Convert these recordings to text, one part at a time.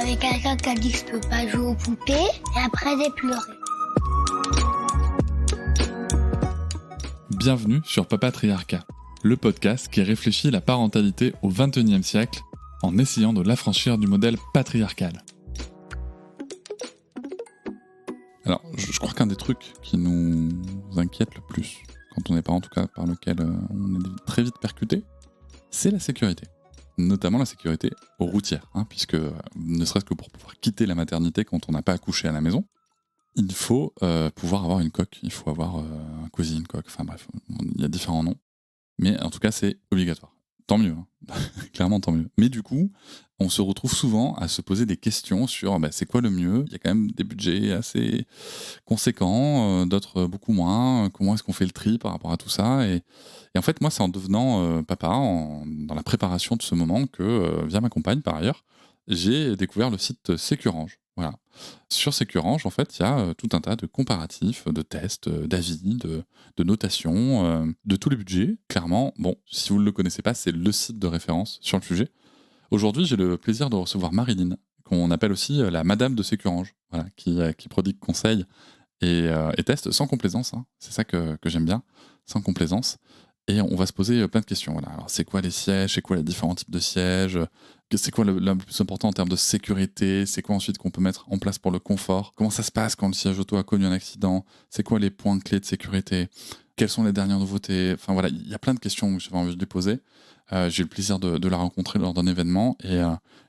avait quelqu'un qui a dit que je peux pas jouer aux poupées, et après j'ai pleuré. Bienvenue sur Papatriarcat, le podcast qui réfléchit la parentalité au XXIe siècle en essayant de l'affranchir du modèle patriarcal. Alors, je crois qu'un des trucs qui nous inquiète le plus, quand on est parent en tout cas, par lequel on est très vite percuté, c'est la sécurité. Notamment la sécurité routière, puisque ne serait-ce que pour pouvoir quitter la maternité quand on n'a pas accouché à la maison, il faut pouvoir avoir une coque, il faut avoir un cosy, une coque, enfin bref, il y a différents noms. Mais en tout cas, c'est obligatoire. Tant mieux, clairement tant mieux. Mais du coup, on se retrouve souvent à se poser des questions sur c'est quoi le mieux. Il y a quand même des budgets assez conséquents, d'autres beaucoup moins. Comment est-ce qu'on fait le tri par rapport à tout ça et en fait, moi, c'est en devenant papa, dans la préparation de ce moment que, via ma compagne par ailleurs, j'ai découvert le site Sécurange. Voilà. Sur Sécurange, en fait, il y a tout un tas de comparatifs, de tests, d'avis, de notations, de tous les budgets. Clairement, bon, si vous ne le connaissez pas, c'est le site de référence sur le sujet. Aujourd'hui, j'ai le plaisir de recevoir Marilyn, qu'on appelle aussi la Madame de Sécurange, voilà, qui prodigue conseils et tests sans complaisance. C'est ça que j'aime bien, sans complaisance. Et on va se poser plein de questions. Voilà. Alors, c'est quoi les sièges? C'est quoi les différents types de sièges? C'est quoi le plus important en termes de sécurité? C'est quoi ensuite qu'on peut mettre en place pour le confort? Comment ça se passe quand le siège auto a connu un accident? C'est quoi les points clés de sécurité? Quelles sont les dernières nouveautés? Enfin voilà, il y a plein de questions que j'avais envie de lui poser. J'ai eu le plaisir de la rencontrer lors d'un événement et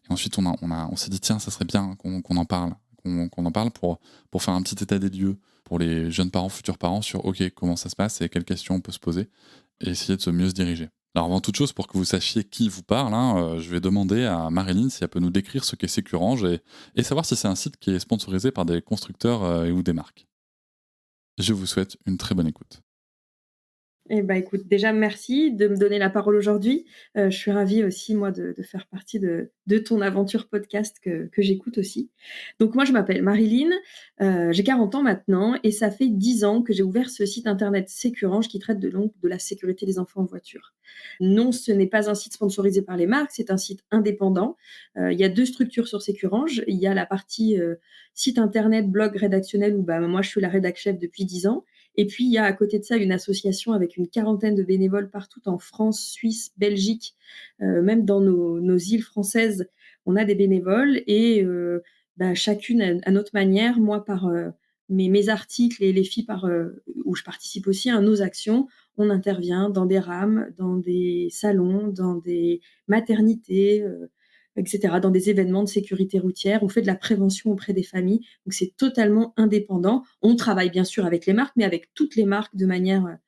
ensuite on s'est dit tiens, ça serait bien qu'on en parle, qu'on en parle pour faire un petit état des lieux pour les jeunes parents, futurs parents sur ok, comment ça se passe et quelles questions on peut se poser et essayer de mieux se diriger. Alors avant toute chose, pour que vous sachiez qui vous parle, je vais demander à Marilyn si elle peut nous décrire ce qu'est Sécurange et savoir si c'est un site qui est sponsorisé par des constructeurs ou des marques. Je vous souhaite une très bonne écoute. Eh ben, écoute, déjà merci de me donner la parole aujourd'hui. Je suis ravie aussi moi de faire partie de ton aventure podcast que j'écoute aussi. Donc moi je m'appelle Marilyn, j'ai 40 ans maintenant et ça fait 10 ans que j'ai ouvert ce site internet Sécurange qui traite de la sécurité des enfants en voiture. Non, ce n'est pas un site sponsorisé par les marques, c'est un site indépendant. Il y a 2 structures sur Sécurange. Il y a la partie, site internet, blog rédactionnel où moi je suis la rédac chef depuis 10 ans. Et puis, il y a à côté de ça une association avec une quarantaine de bénévoles partout en France, Suisse, Belgique, même dans nos îles françaises, on a des bénévoles et chacune à notre manière, moi par mes articles et les filles où je participe aussi à nos actions, on intervient dans des rames, dans des salons, dans des maternités, etc., dans des événements de sécurité routière. On fait de la prévention auprès des familles. Donc, c'est totalement indépendant. On travaille bien sûr avec les marques, mais avec toutes les marques de manière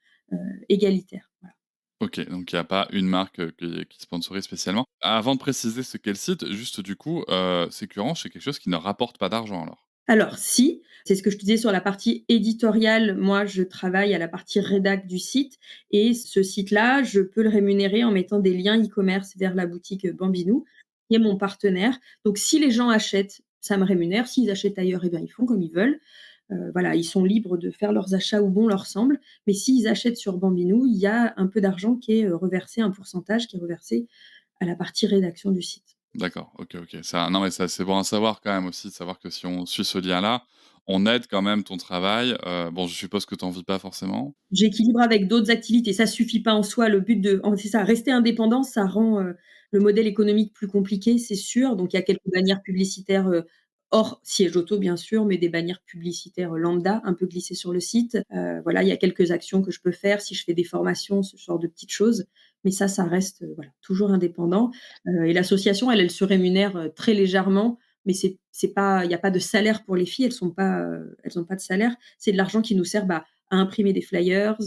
égalitaire. Voilà. Ok, donc il n'y a pas une marque qui sponsorise spécialement. Avant de préciser ce qu'est le site, juste du coup, Sécurange, c'est quelque chose qui ne rapporte pas d'argent alors. Alors, si, c'est ce que je te disais sur la partie éditoriale. Moi, je travaille à la partie rédac du site et ce site-là, je peux le rémunérer en mettant des liens e-commerce vers la boutique Bambinou, qui est mon partenaire. Donc, si les gens achètent, ça me rémunère. S'ils achètent ailleurs, eh bien, ils font comme ils veulent. Voilà, ils sont libres de faire leurs achats où bon leur semble. Mais s'ils achètent sur Bambinou, il y a un peu d'argent qui est reversé, un pourcentage qui est reversé à la partie rédaction du site. D'accord, ok. Ça, non, mais ça, c'est bon à savoir quand même aussi, de savoir que si on suit ce lien-là, on aide quand même ton travail. Bon, je suppose que tu n'en vis pas forcément. J'équilibre avec d'autres activités. Ça suffit pas en soi. Le but c'est ça, rester indépendant, ça rend le modèle économique plus compliqué, c'est sûr. Donc il y a quelques bannières publicitaires hors siège auto, bien sûr, mais des bannières publicitaires lambda, un peu glissées sur le site. Voilà, il y a quelques actions que je peux faire si je fais des formations, ce genre de petites choses. Mais ça reste voilà, toujours indépendant. Et l'association, elle se rémunère très légèrement, mais c'est pas, il n'y a pas de salaire pour les filles. Elles ont pas de salaire. C'est de l'argent qui nous sert à imprimer des flyers,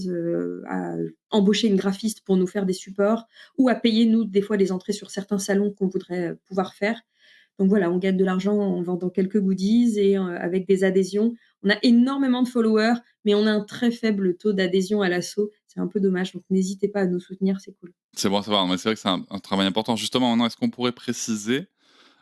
à embaucher une graphiste pour nous faire des supports ou à payer, nous, des fois, les entrées sur certains salons qu'on voudrait pouvoir faire. Donc voilà, on gagne de l'argent en vendant quelques goodies et avec des adhésions. On a énormément de followers, mais on a un très faible taux d'adhésion à l'asso. C'est un peu dommage, donc n'hésitez pas à nous soutenir, c'est cool. C'est bon à savoir, mais c'est vrai que c'est un travail important. Justement, maintenant, est-ce qu'on pourrait préciser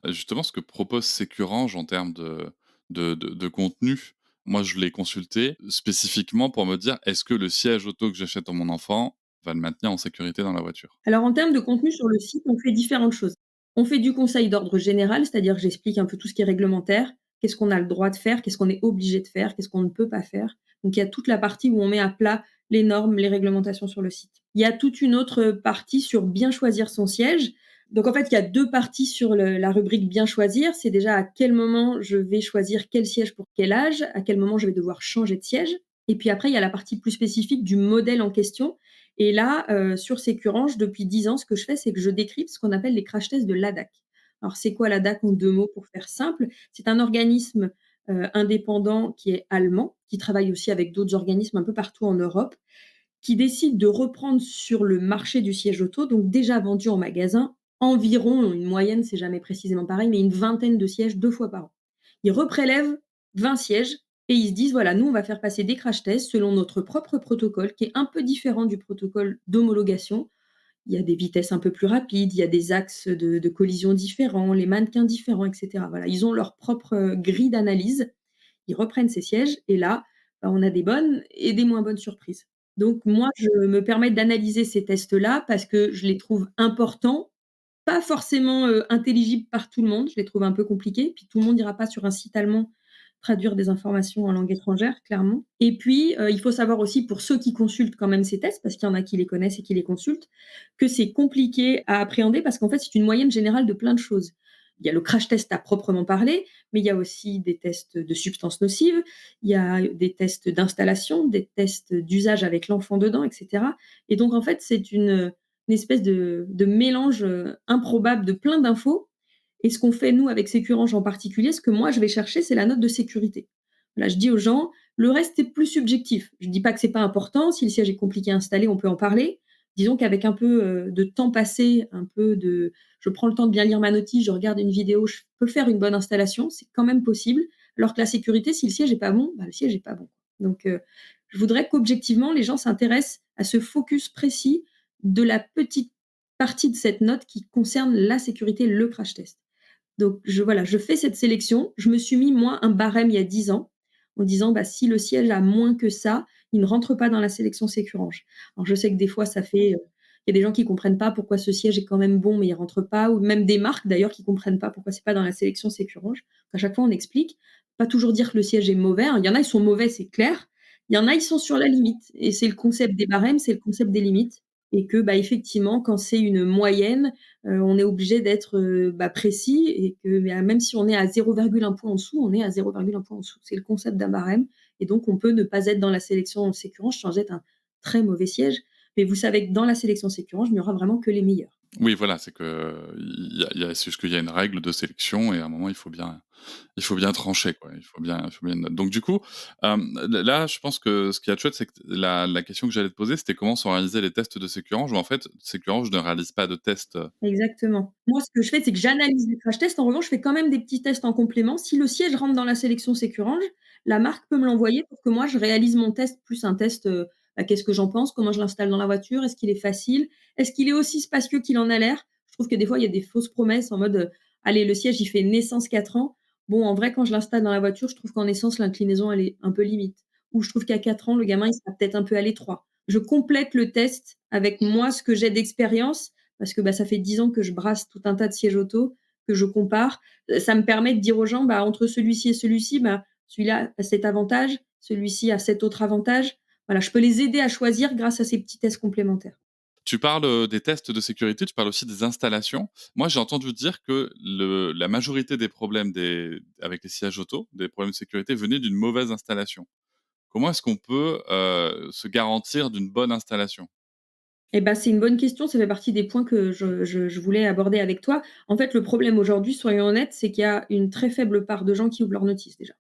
justement ce que propose Sécurange en termes de contenu? Moi, je l'ai consulté spécifiquement pour me dire, est-ce que le siège auto que j'achète à mon enfant va le maintenir en sécurité dans la voiture? Alors en termes de contenu sur le site, on fait différentes choses. On fait du conseil d'ordre général, c'est-à-dire que j'explique un peu tout ce qui est réglementaire, qu'est-ce qu'on a le droit de faire, qu'est-ce qu'on est obligé de faire, qu'est-ce qu'on ne peut pas faire. Donc il y a toute la partie où on met à plat les normes, les réglementations sur le site. Il y a toute une autre partie sur bien choisir son siège. Donc en fait, il y a 2 parties sur la rubrique bien choisir. C'est déjà à quel moment je vais choisir quel siège pour quel âge, à quel moment je vais devoir changer de siège. Et puis après, il y a la partie plus spécifique du modèle en question. Et là, sur Sécurange, depuis 10 ans, ce que je fais, c'est que je décrypte ce qu'on appelle les crash tests de l'ADAC. Alors, c'est quoi l'ADAC en 2 mots pour faire simple? C'est un organisme, indépendant qui est allemand, qui travaille aussi avec d'autres organismes un peu partout en Europe, qui décide de reprendre sur le marché du siège auto, donc déjà vendu en magasin, environ, une moyenne, c'est jamais précisément pareil, mais une vingtaine de sièges 2 fois par an. Ils reprélèvent 20 sièges et ils se disent: «Voilà, nous, on va faire passer des crash tests selon notre propre protocole qui est un peu différent du protocole d'homologation». Il y a des vitesses un peu plus rapides, il y a des axes de collision différents, les mannequins différents, et cetera. Voilà, ils ont leur propre, grille d'analyse. Ils reprennent ces sièges et là, bah, on a des bonnes et des moins bonnes surprises. Donc moi, je me permets d'analyser ces tests-là parce que je les trouve importants, pas forcément, intelligibles par tout le monde, je les trouve un peu compliqués, puis tout le monde ira pas sur un site allemand traduire des informations en langue étrangère, clairement. Et puis, il faut savoir aussi pour ceux qui consultent quand même ces tests, parce qu'il y en a qui les connaissent et qui les consultent, que c'est compliqué à appréhender parce qu'en fait, c'est une moyenne générale de plein de choses. Il y a le crash test à proprement parler, mais il y a aussi des tests de substances nocives, il y a des tests d'installation, des tests d'usage avec l'enfant dedans, et cetera. Et donc en fait, c'est une espèce de mélange, improbable de plein d'infos. Et ce qu'on fait nous avec Sécurange en particulier, ce que moi je vais chercher, c'est la note de sécurité. Là, je dis aux gens: «Le reste est plus subjectif». Je dis pas que c'est pas important, si le siège est compliqué à installer, on peut en parler. Disons qu'avec un peu, de temps passé, un peu de je prends le temps de bien lire ma notice, je regarde une vidéo, je peux faire une bonne installation, c'est quand même possible. Alors que la sécurité, si le siège est pas bon, bah, le siège est pas bon. Donc je voudrais qu'objectivement, les gens s'intéressent à ce focus précis de la petite partie de cette note qui concerne la sécurité, le crash test. Donc voilà, je fais cette sélection. Je me suis mis moi un barème il y a 10 ans, en disant: «Bah, si le siège a moins que ça, il ne rentre pas dans la sélection Sécurange». Alors je sais que des fois ça fait, il y a des gens qui comprennent pas pourquoi ce siège est quand même bon, mais il rentre pas, ou même des marques d'ailleurs qui comprennent pas pourquoi c'est pas dans la sélection Sécurange. À chaque fois on explique, pas toujours dire que le siège est mauvais, hein. Il y en a, ils sont mauvais, c'est clair. Il y en a, ils sont sur la limite et c'est le concept des barèmes, c'est le concept des limites, et que, bah, effectivement, quand c'est une moyenne, on est obligé d'être, bah, précis, et que même si on est à 0,1 point en dessous, on est à 0,1 point en dessous. C'est le concept d'un barème, et donc on peut ne pas être dans la sélection Sécurange sans être un très mauvais siège. Mais vous savez que dans la sélection Sécurange, il n'y aura vraiment que les meilleurs. Oui, voilà, c'est que c'est juste qu'il y a une règle de sélection et à un moment, il faut bien trancher, quoi. Il faut bien une note. Donc du coup, là, je pense que ce qui est chouette, c'est que la question que j'allais te poser, c'était comment sont réalisés les tests de Sécurange? Où en fait, Sécurange ne réalise pas de tests, Exactement. Moi, ce que je fais, c'est que j'analyse les crash tests. En revanche, je fais quand même des petits tests en complément. Si le siège rentre dans la sélection Sécurange, la marque peut me l'envoyer pour que moi, je réalise mon test, plus un test, bah, qu'est-ce que j'en pense? Comment je l'installe dans la voiture? Est-ce qu'il est facile? Est-ce qu'il est aussi spacieux qu'il en a l'air? Je trouve que des fois, il y a des fausses promesses en mode, «Allez, le siège, il fait naissance 4 ans». Bon, en vrai, quand je l'installe dans la voiture, je trouve qu'en essence, l'inclinaison, elle est un peu limite. Ou je trouve qu'à 4 ans, le gamin, il sera peut-être un peu à l'étroit. Je complète le test avec moi, ce que j'ai d'expérience, parce que, bah, ça fait 10 ans que je brasse tout un tas de sièges auto, que je compare. Ça me permet de dire aux gens: «Bah, entre celui-ci et celui-ci, bah, celui-là a cet avantage, celui-ci a cet autre avantage». Voilà, je peux les aider à choisir grâce à ces petits tests complémentaires. Tu parles, des tests de sécurité, tu parles aussi des installations. Moi, j'ai entendu dire que la majorité des problèmes avec les sièges auto, des problèmes de sécurité venaient d'une mauvaise installation. Comment est-ce qu'on peut, se garantir d'une bonne installation? Et bah, c'est une bonne question, ça fait partie des points que je voulais aborder avec toi. En fait, le problème aujourd'hui, soyons honnêtes, c'est qu'il y a une très faible part de gens qui ouvrent leur notice déjà.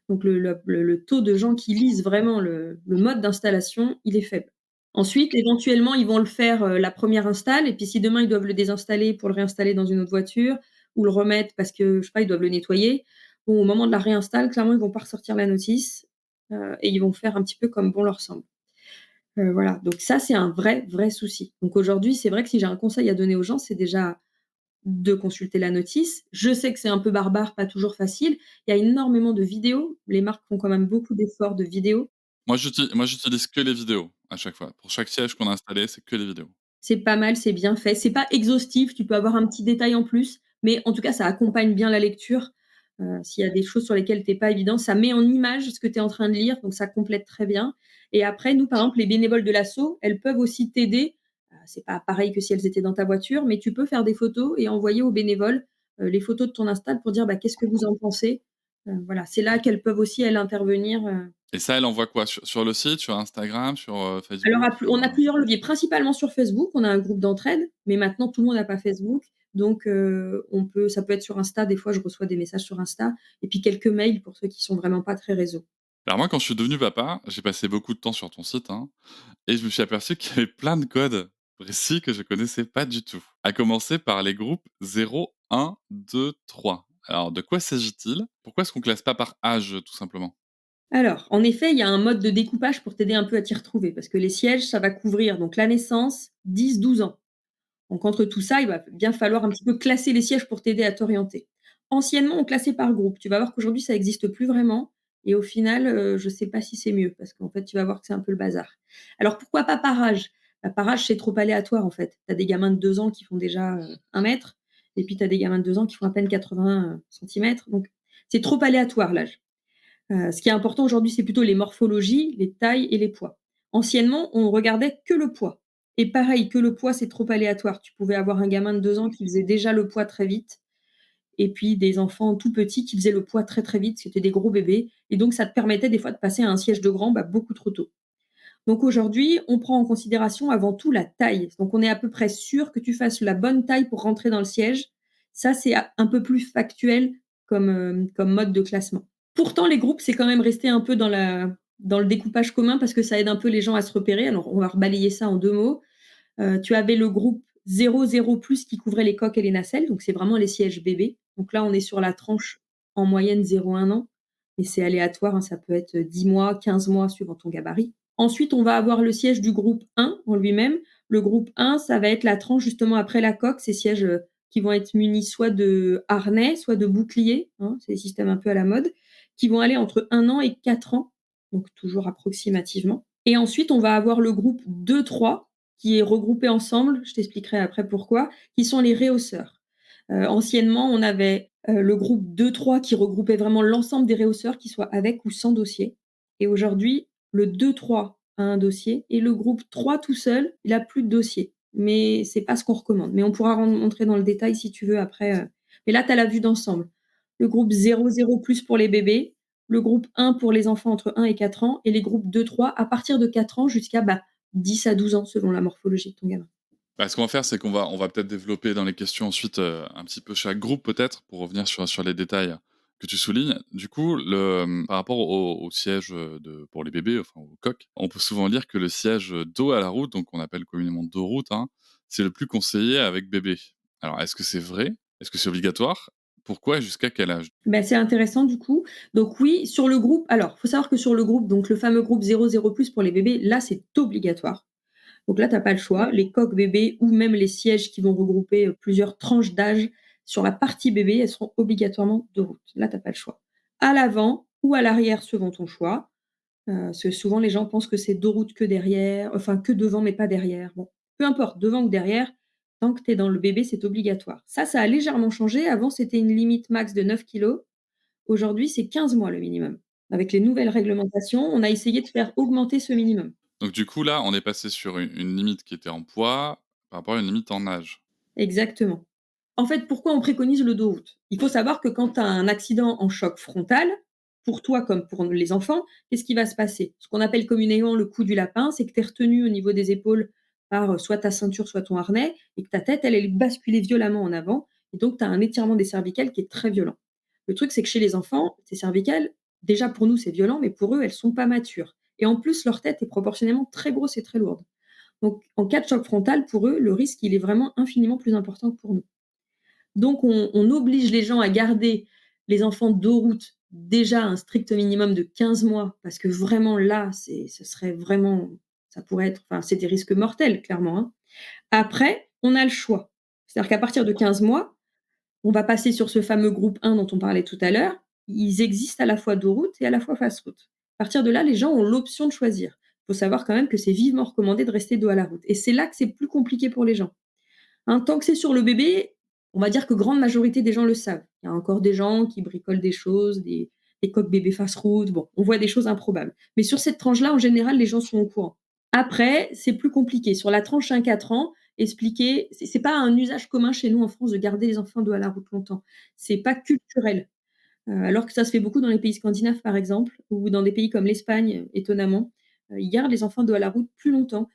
Donc le taux de gens qui lisent vraiment le mode d'installation, il est faible. Ensuite, éventuellement, ils vont le faire, la première install, et puis si demain ils doivent le désinstaller pour le réinstaller dans une autre voiture, ou le remettre parce que, je sais pas, ils doivent le nettoyer, bon, au moment de la réinstall, clairement, ils vont pas ressortir la notice, et ils vont faire un petit peu comme bon leur semble. Voilà, donc ça, c'est un vrai, vrai souci. Donc aujourd'hui, c'est vrai que si j'ai un conseil à donner aux gens, c'est déjà de consulter la notice. Je sais que c'est un peu barbare, pas toujours facile. Il y a énormément de vidéos. Les marques font quand même beaucoup d'efforts de vidéos. Moi, j'utilise que les vidéos à chaque fois. Pour chaque siège qu'on a installé, c'est que les vidéos. C'est pas mal, c'est bien fait. C'est pas exhaustif, tu peux avoir un petit détail en plus, mais en tout cas, ça accompagne bien la lecture. S'il y a des choses sur lesquelles tu es pas évident, ça met en image ce que tu es en train de lire, donc ça complète très bien. Et après, nous, par exemple, les bénévoles de l'asso, elles peuvent aussi t'aider. C'est pas pareil que si elles étaient dans ta voiture, mais tu peux faire des photos et envoyer aux bénévoles les photos de ton install pour dire bah, qu'est-ce que vous en pensez. Voilà, c'est là qu'elles peuvent aussi, elles, intervenir. Et ça, elle envoie quoi? Sur le site, sur Instagram, sur, Alors, Facebook, sur, on a plusieurs leviers, principalement sur Facebook. On a un groupe d'entraide, mais maintenant tout le monde n'a pas Facebook. Donc, ça peut être sur Insta. Des fois, je reçois des messages sur Insta. Et puis quelques mails pour ceux qui sont vraiment pas très réseau. Alors moi, quand je suis devenu papa, j'ai passé beaucoup de temps sur ton site, hein, et je me suis aperçu qu'il y avait plein de codes précis que je connaissais pas du tout. À commencer par les groupes 0, 1, 2, 3. Alors, de quoi s'agit-il? Pourquoi est-ce qu'on classe pas par âge, tout simplement? Alors, en effet, il y a un mode de découpage pour t'aider un peu à t'y retrouver, parce que les sièges, ça va couvrir donc la naissance, 10-12 ans. Donc, entre tout ça, il va bien falloir un petit peu classer les sièges pour t'aider à t'orienter. Anciennement, on classait par groupe. Tu vas voir qu'aujourd'hui, ça n'existe plus vraiment. Et au final, je ne sais pas si c'est mieux, parce qu'en fait, tu vas voir que c'est un peu le bazar. Alors, pourquoi pas par âge? Bah, par âge, c'est trop aléatoire, en fait. Tu as des gamins de 2 ans qui font déjà 1 mètre, et puis tu as des gamins de 2 ans qui font à peine 80 centimètres. Donc, c'est trop aléatoire, l'âge. Ce qui est important aujourd'hui, c'est plutôt les morphologies, les tailles et les poids. Anciennement, on regardait que le poids. Et pareil, que le poids, c'est trop aléatoire. Tu pouvais avoir un gamin de 2 ans qui faisait déjà le poids très vite, et puis des enfants tout petits qui faisaient le poids très très vite, c'était des gros bébés. Et donc, ça te permettait des fois de passer à un siège de grand beaucoup trop tôt. Donc aujourd'hui, on prend en considération avant tout la taille. Donc on est à peu près sûr que tu fasses la bonne taille pour rentrer dans le siège. Ça, c'est un peu plus factuel comme mode de classement. Pourtant, les groupes, c'est quand même resté un peu dans le découpage commun parce que ça aide un peu les gens à se repérer. Alors, on va rebalayer ça en 2 mots. Tu avais le groupe 0-0+ qui couvrait les coques et les nacelles, donc c'est vraiment les sièges bébés. Donc là, on est sur la tranche en moyenne 0-1 an et c'est aléatoire, hein, ça peut être 10 mois, 15 mois suivant ton gabarit. Ensuite, on va avoir le siège du groupe 1 en lui-même. Le groupe 1, ça va être la tranche justement après la coque, ces sièges qui vont être munis soit de harnais, soit de boucliers, hein, c'est des systèmes un peu à la mode, qui vont aller entre 1 an et 4 ans, donc toujours approximativement. Et ensuite, on va avoir le groupe 2-3 qui est regroupé ensemble, je t'expliquerai après pourquoi, qui sont les rehausseurs. Anciennement, on avait le groupe 2-3 qui regroupait vraiment l'ensemble des rehausseurs, qu'ils soient avec ou sans dossier. Et aujourd'hui, le 2-3 a un dossier et le groupe 3 tout seul, il a plus de dossier. Mais c'est pas ce qu'on recommande. Mais on pourra rentrer dans le détail si tu veux après. Mais là, tu as la vue d'ensemble. Le groupe 0-0+ pour les bébés, le groupe 1 pour les enfants entre 1 et 4 ans, et les groupes 2-3 à partir de 4 ans jusqu'à 10 à 12 ans selon la morphologie de ton gamin. Bah, ce qu'on va faire, c'est qu'on va peut-être développer dans les questions ensuite, un petit peu chaque groupe peut-être, pour revenir sur les détails que tu soulignes. Du coup, par rapport au siège, pour les bébés, enfin aux coques, on peut souvent lire que le siège, dos à la route, donc qu'on appelle communément dos route, hein, c'est le plus conseillé avec bébé. Alors est-ce que c'est vrai? Est-ce que c'est obligatoire? Pourquoi et jusqu'à quel âge? C'est intéressant du coup. Donc oui, sur le groupe, alors il faut savoir que sur le groupe, donc le fameux groupe 0-0+ pour les bébés, là c'est obligatoire. Donc là, tu as pas le choix. Les coques bébés ou même les sièges qui vont regrouper plusieurs tranches d'âge sur la partie bébé, elles seront obligatoirement de route. Là, tu as pas le choix. À l'avant ou à l'arrière, selon ton choix. Parce que souvent, les gens pensent que c'est de route que derrière, enfin que devant, mais pas derrière. Bon, peu importe, devant ou derrière, tant que tu es dans le bébé, c'est obligatoire. Ça a légèrement changé. Avant, c'était une limite max de 9 kilos. Aujourd'hui, c'est 15 mois le minimum. Avec les nouvelles réglementations, on a essayé de faire augmenter ce minimum. Donc du coup, là, on est passé sur une limite qui était en poids par rapport à une limite en âge. Exactement. En fait, pourquoi on préconise le dos route? Il faut savoir que quand tu as un accident en choc frontal, pour toi comme pour les enfants, qu'est-ce qui va se passer? Ce qu'on appelle communément le coup du lapin, c'est que tu es retenu au niveau des épaules par soit ta ceinture, soit ton harnais, et que ta tête, elle est basculée violemment en avant, et donc tu as un étirement des cervicales qui est très violent. Le truc, c'est que chez les enfants, ces cervicales, déjà pour nous, c'est violent, mais pour eux, elles sont pas matures. Et en plus, leur tête est proportionnellement très grosse et très lourde. Donc, en cas de choc frontal, pour eux, le risque, il est vraiment infiniment plus important que pour nous. Donc, on oblige les gens à garder les enfants dos route déjà un strict minimum de 15 mois, parce que vraiment là, ce serait vraiment, ça pourrait être, enfin, c'est des risques mortels, clairement, hein. Après, on a le choix. C'est-à-dire qu'à partir de 15 mois, on va passer sur ce fameux groupe 1 dont on parlait tout à l'heure. Ils existent à la fois dos route et à la fois face route. À partir de là, les gens ont l'option de choisir. faut savoir quand même que c'est vivement recommandé de rester dos à la route et c'est là que c'est plus compliqué pour les gens. Hein, tant que c'est sur le bébé, on va dire que grande majorité des gens le savent. Il y a encore des gens qui bricolent des choses, des coques bébés face-route, bon, on voit des choses improbables. Mais sur cette tranche-là, en général, les gens sont au courant. Après, c'est plus compliqué. Sur la tranche 5-4 ans, expliquer, c'est pas un usage commun chez nous en France de garder les enfants dos à la route longtemps. C'est pas culturel. Alors que ça se fait beaucoup dans les pays scandinaves, par exemple, ou dans des pays comme l'Espagne, étonnamment. Ils gardent les enfants dos à la route plus longtemps.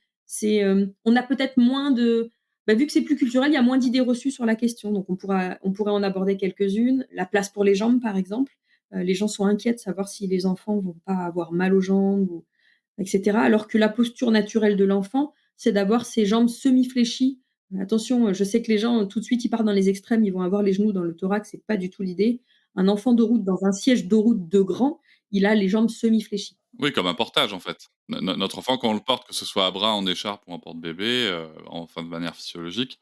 On a peut-être moins de vu que c'est plus culturel, il y a moins d'idées reçues sur la question, donc on pourrait en aborder quelques-unes. La place pour les jambes, par exemple. Les gens sont inquiets de savoir si les enfants vont pas avoir mal aux jambes ou et cetera. Alors que la posture naturelle de l'enfant, c'est d'avoir ses jambes semi-fléchies. Attention, je sais que les gens, tout de suite, ils partent dans les extrêmes, ils vont avoir les genoux dans le thorax, c'est pas du tout l'idée. Un enfant de route dans un siège de route de grand, il a les jambes semi-fléchies. Oui, comme un portage, en fait. Notre enfant, quand on le porte, que ce soit à bras, en écharpe ou en porte-bébé, enfin, de manière physiologique,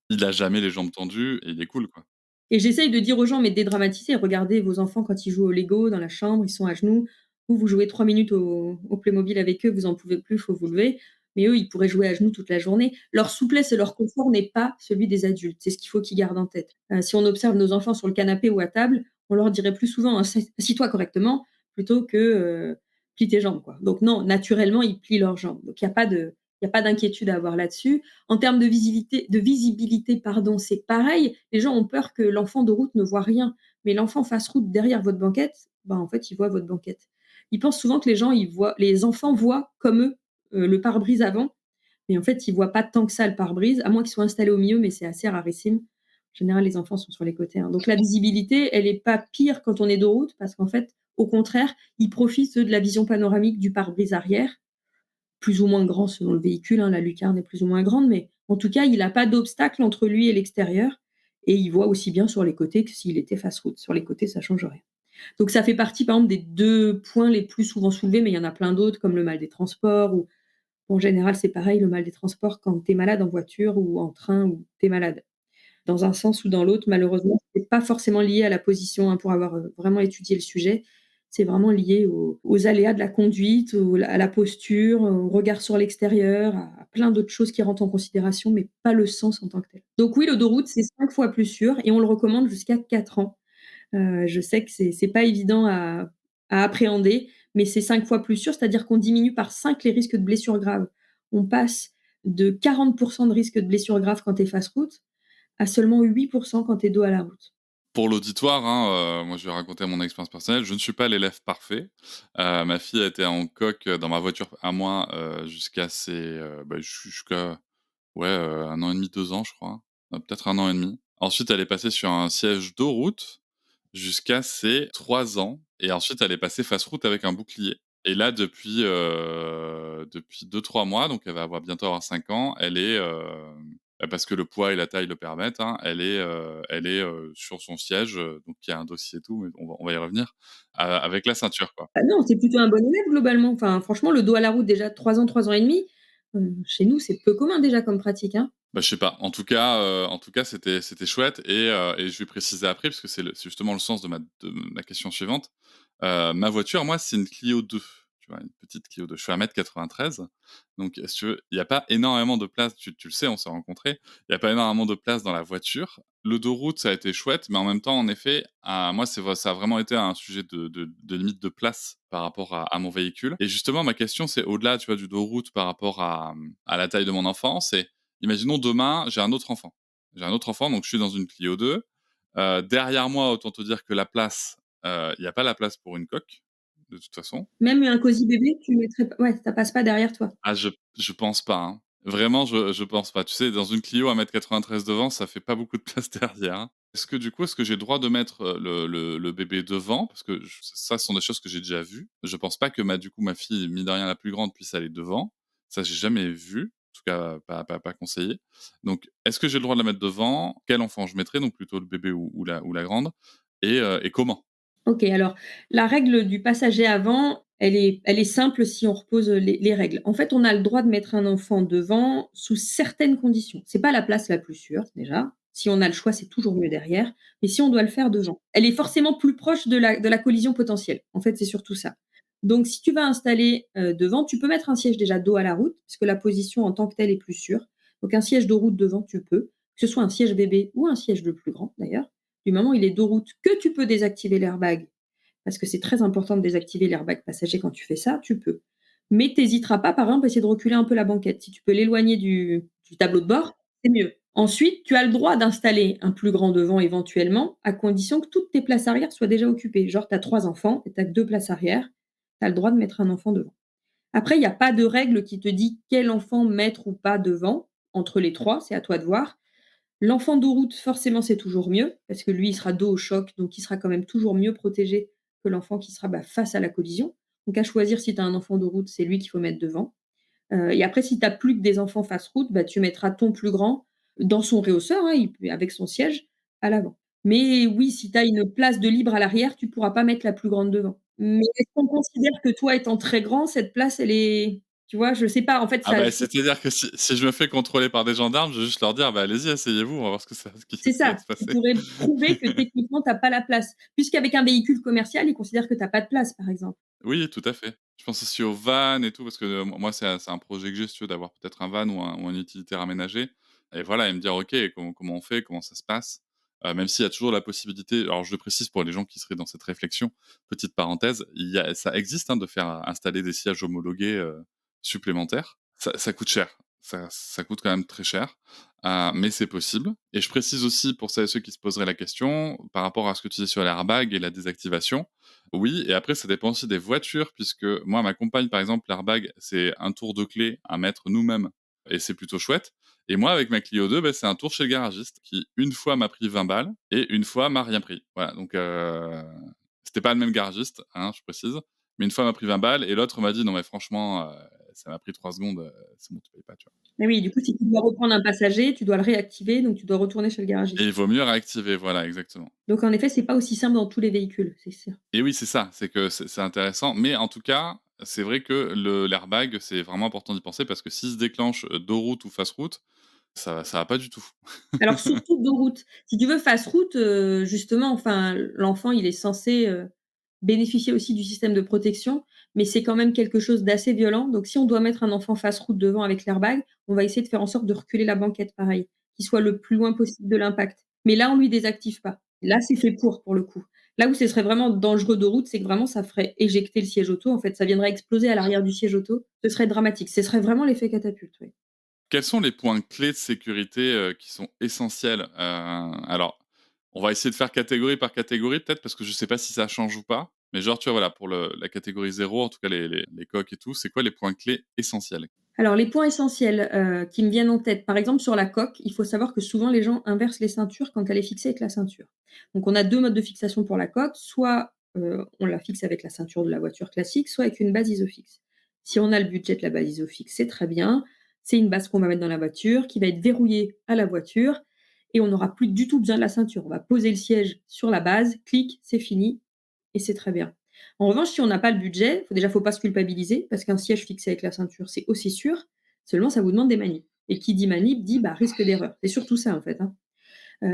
il a jamais les jambes tendues et il est cool, quoi. Et j'essaye de dire aux gens, mais dédramatisez, regardez vos enfants quand ils jouent au Lego dans la chambre, ils sont à genoux. Vous jouez 3 minutes au Playmobil avec eux, vous en pouvez plus, il faut vous lever. Mais eux, ils pourraient jouer à genoux toute la journée. Leur souplesse et leur confort n'est pas celui des adultes. C'est ce qu'il faut qu'ils gardent en tête. Si on observe nos enfants sur le canapé ou à table, on leur dirait plus souvent assis-toi correctement plutôt que plie tes jambes. Quoi. Donc non, naturellement, ils plient leurs jambes. Donc il y a pas d'inquiétude à avoir là-dessus. En termes de visibilité, pardon, c'est pareil. Les gens ont peur que l'enfant de route ne voit rien, mais l'enfant face route derrière votre banquette, ben, en fait, il voit votre banquette. Ils pensent souvent que les enfants voient comme eux le pare-brise avant, mais en fait, ils voient pas tant que ça le pare-brise, à moins qu'ils soient installés au milieu, mais c'est assez rarissime. En général, les enfants sont sur les côtés. Hein. Donc la visibilité, elle est pas pire quand on est de route, parce qu'en fait, au contraire, ils profitent de la vision panoramique du pare-brise arrière plus ou moins grand selon le véhicule, hein, la lucarne est plus ou moins grande, mais en tout cas, il n'a pas d'obstacle entre lui et l'extérieur et il voit aussi bien sur les côtés que s'il était face route. Sur les côtés, ça change rien. Donc ça fait partie, par exemple, des 2 points les plus souvent soulevés, mais il y en a plein d'autres, comme le mal des transports ou en général, c'est pareil, le mal des transports quand tu es malade en voiture ou en train ou tu es malade. Dans un sens ou dans l'autre, malheureusement, c'est pas forcément lié à la position, hein, pour avoir, vraiment étudié le sujet. C'est vraiment lié aux aléas de la conduite, à la posture, au regard sur l'extérieur, à plein d'autres choses qui rentrent en considération, mais pas le sens en tant que tel. Donc oui, le dos route, c'est 5 fois plus sûr et on le recommande jusqu'à 4 ans. Je sais que c'est pas évident à appréhender, mais c'est 5 fois plus sûr, c'est-à-dire qu'on diminue par 5 les risques de blessures graves. On passe de 40 de risque de blessures graves quand tu es face route à seulement 8 quand tu es dos à la route. Pour l'auditoire, hein, moi, je vais raconter mon expérience personnelle. Je ne suis pas l'élève parfait. Ma fille a été en coque, dans ma voiture à moi, jusqu'à jusqu'à, ouais, 1 an et demi, 2 ans, je crois. Peut-être 1 an et demi. Ensuite, elle est passée sur un siège dos route jusqu'à ses 3 ans et ensuite elle est passée face route avec un bouclier et là depuis 2-3 mois, donc elle va bientôt avoir 5 ans, elle est, parce que le poids et la taille le permettent, hein, sur son siège, donc il y a un dossier et tout, mais on va y revenir, avec la ceinture, quoi. Ah non, c'est plutôt un bon élève globalement. Enfin, franchement, le dos à la route déjà 3 ans et demi, chez nous, c'est peu commun déjà comme pratique, hein. Bah, je sais pas. En tout cas, c'était chouette et je vais préciser après parce que c'est justement le sens de ma question suivante. Ma voiture, moi, c'est une Clio 2, tu vois? Une petite Clio 2. Je fais 1,93 m, donc si tu veux, il y a pas énormément de place, tu le sais, on s'est rencontrés, il y a pas énormément de place dans la voiture. Le dos route, ça a été chouette, mais en même temps, en effet, moi, ça a vraiment été un sujet de limite de place par rapport à mon véhicule et justement, ma question, c'est au-delà, tu vois, du dos route par rapport à la taille de mon enfant, c'est imaginons demain, j'ai un autre enfant. J'ai un autre enfant, donc je suis dans une Clio 2. Derrière moi, autant te dire que la place, il y a pas la place pour une coque, de toute façon. Même un cosy bébé, tu mettrais pas ouais, ça passe pas derrière toi. Ah, je pense pas, hein. Vraiment, je pense pas. Tu sais, dans une Clio, 1,93 m devant, ça fait pas beaucoup de place derrière, hein. Est-ce que j'ai le droit de mettre, le bébé devant? Parce que ça, ce sont des choses que j'ai déjà vues. Je pense pas que ma fille, mine de rien, la plus grande, puisse aller devant. Ça, j'ai jamais vu. En tout cas, pas conseillé. Donc, est-ce que j'ai le droit de la mettre devant? Quel enfant je mettrais? Donc plutôt le bébé ou la grande et comment? OK, alors la règle du passager avant, elle est simple si on repose, les règles. En fait, on a le droit de mettre un enfant devant sous certaines conditions. C'est pas la place la plus sûre déjà. Si on a le choix, c'est toujours mieux derrière, mais si on doit le faire devant. Elle est forcément plus proche de la collision potentielle. En fait, c'est surtout ça. Donc, si tu vas installer devant, tu peux mettre un siège déjà dos à la route, parce que la position en tant que telle est plus sûre. Donc, un siège dos route devant, tu peux, que ce soit un siège bébé ou un siège de plus grand d'ailleurs. Du moment où il est dos route, que tu peux désactiver l'airbag, parce que c'est très important de désactiver l'airbag passager quand tu fais ça, tu peux. Mais t'hésiteras pas, par exemple, à essayer de reculer un peu la banquette. Si tu peux l'éloigner du tableau de bord, c'est mieux. Ensuite, tu as le droit d'installer un plus grand devant éventuellement, à condition que toutes tes places arrière soient déjà occupées. Genre, tu as 3 enfants et tu as que 2 places arrière, tu as le droit de mettre un enfant devant. Après, il n'y a pas de règle qui te dit quel enfant mettre ou pas devant, entre les 3, c'est à toi de voir. L'enfant dos route, forcément, c'est toujours mieux, parce que lui, il sera dos au choc, donc il sera quand même toujours mieux protégé que l'enfant qui sera face à la collision. Donc à choisir, si tu as un enfant dos route, c'est lui qu'il faut mettre devant. Et après, si tu as plus que des enfants face route, bah, tu mettras ton plus grand dans son réhausseur, hein, avec son siège, à l'avant. Mais oui, si tu as une place de libre à l'arrière, tu pourras pas mettre la plus grande devant. Mais est-ce qu'on considère que toi, étant très grand, cette place, elle est, tu vois? Je sais pas, en fait, Ah ça bah, c'est-à-dire que si je me fais contrôler par des gendarmes, je vais juste leur dire: «Bah, allez-y, asseyez-vous, on va voir c'est ce qui va ça. se Tu passer». pourrais prouver que techniquement, tu as pas la place. Puisqu'avec un véhicule commercial, ils considèrent que tu as pas de place, par exemple. Oui, tout à fait. Je pense aussi aux vannes et tout parce que, moi, c'est un projet que j'ai, si tu veux, d'avoir peut-être un van ou un utilitaire aménagé et voilà et me dire: «OK, comment on fait? Comment ça se passe?» Même s'il y a toujours la possibilité alors je le précise pour les gens qui seraient dans cette réflexion, petite parenthèse, il y a ça existe, hein, de faire installer des sièges homologués, supplémentaires. Ça coûte cher, ça coûte quand même très cher, mais c'est possible et je précise aussi pour celles et ceux qui se poseraient la question, par rapport à ce que tu disais sur l'airbag et la désactivation, oui et après ça dépend aussi des voitures puisque moi, ma compagne, par exemple, l'airbag, c'est un tour de clé à mettre nous-mêmes et c'est plutôt chouette et moi, avec ma Clio 2, bah, c'est un tour chez le garagiste qui, une fois, m'a pris 20 balles et une fois m'a rien pris. Voilà, donc c'était pas le même garagiste, hein, je précise, mais une fois m'a pris 20 balles et l'autre m'a dit: «Non mais franchement, ça m'a pris 3 secondes, c'est bon, tu payes pas», tu vois? Mais oui, du coup, si tu dois reprendre un passager, tu dois le réactiver, donc tu dois retourner chez le Et garagiste. il vaut mieux réactiver, voilà, exactement. Donc en effet, c'est pas aussi simple dans tous les véhicules, c'est sûr. Et oui, c'est ça, c'est que c'est intéressant, mais en tout cas, c'est vrai que l'airbag, c'est vraiment important d'y penser parce que s'il se déclenche, dos route ou face route, ça va pas du tout. Alors surtout dos route. Si tu veux face route, justement, enfin, l'enfant, il est censé, bénéficier aussi du système de protection, mais c'est quand même quelque chose d'assez violent. Donc si on doit mettre un enfant face route devant avec l'airbag, on va essayer de faire en sorte de reculer la banquette pareil, qu'il soit le plus loin possible de l'impact. Mais là, on lui désactive pas. Là, c'est fait pour le coup. Là où ce serait vraiment dangereux de route, c'est que vraiment ça ferait éjecter le siège auto. En fait, ça viendrait exploser à l'arrière du siège auto. Ce serait dramatique. Ce serait vraiment l'effet catapulte, oui. Quels sont les points clés de sécurité, qui sont essentiels? Alors, on va essayer de faire catégorie par catégorie peut-être parce que je sais pas si ça change ou pas, mais genre, tu vois, voilà, pour la catégorie 0, en tout cas les coques et tout, c'est quoi les points clés essentiels? Alors les points essentiels, qui me viennent en tête, par exemple sur la coque, il faut savoir que souvent les gens inversent les ceintures quand elle est fixée avec la ceinture. Donc on a 2 modes de fixation pour la coque, soit, on la fixe avec la ceinture de la voiture classique, soit avec une base Isofix. Si on a le budget de la base Isofix, c'est très bien. C'est une base qu'on va mettre dans la voiture, qui va être verrouillée à la voiture et on n'aura plus du tout besoin de la ceinture. On va poser le siège sur la base, clic, c'est fini et c'est très bien. En revanche, si on n'a pas le budget, faut pas se culpabiliser parce qu'un siège fixé avec la ceinture, c'est aussi sûr. Seulement, ça vous demande des manips. Et qui dit manip dit bah, risque d'erreur. C'est surtout ça, en fait. Hein.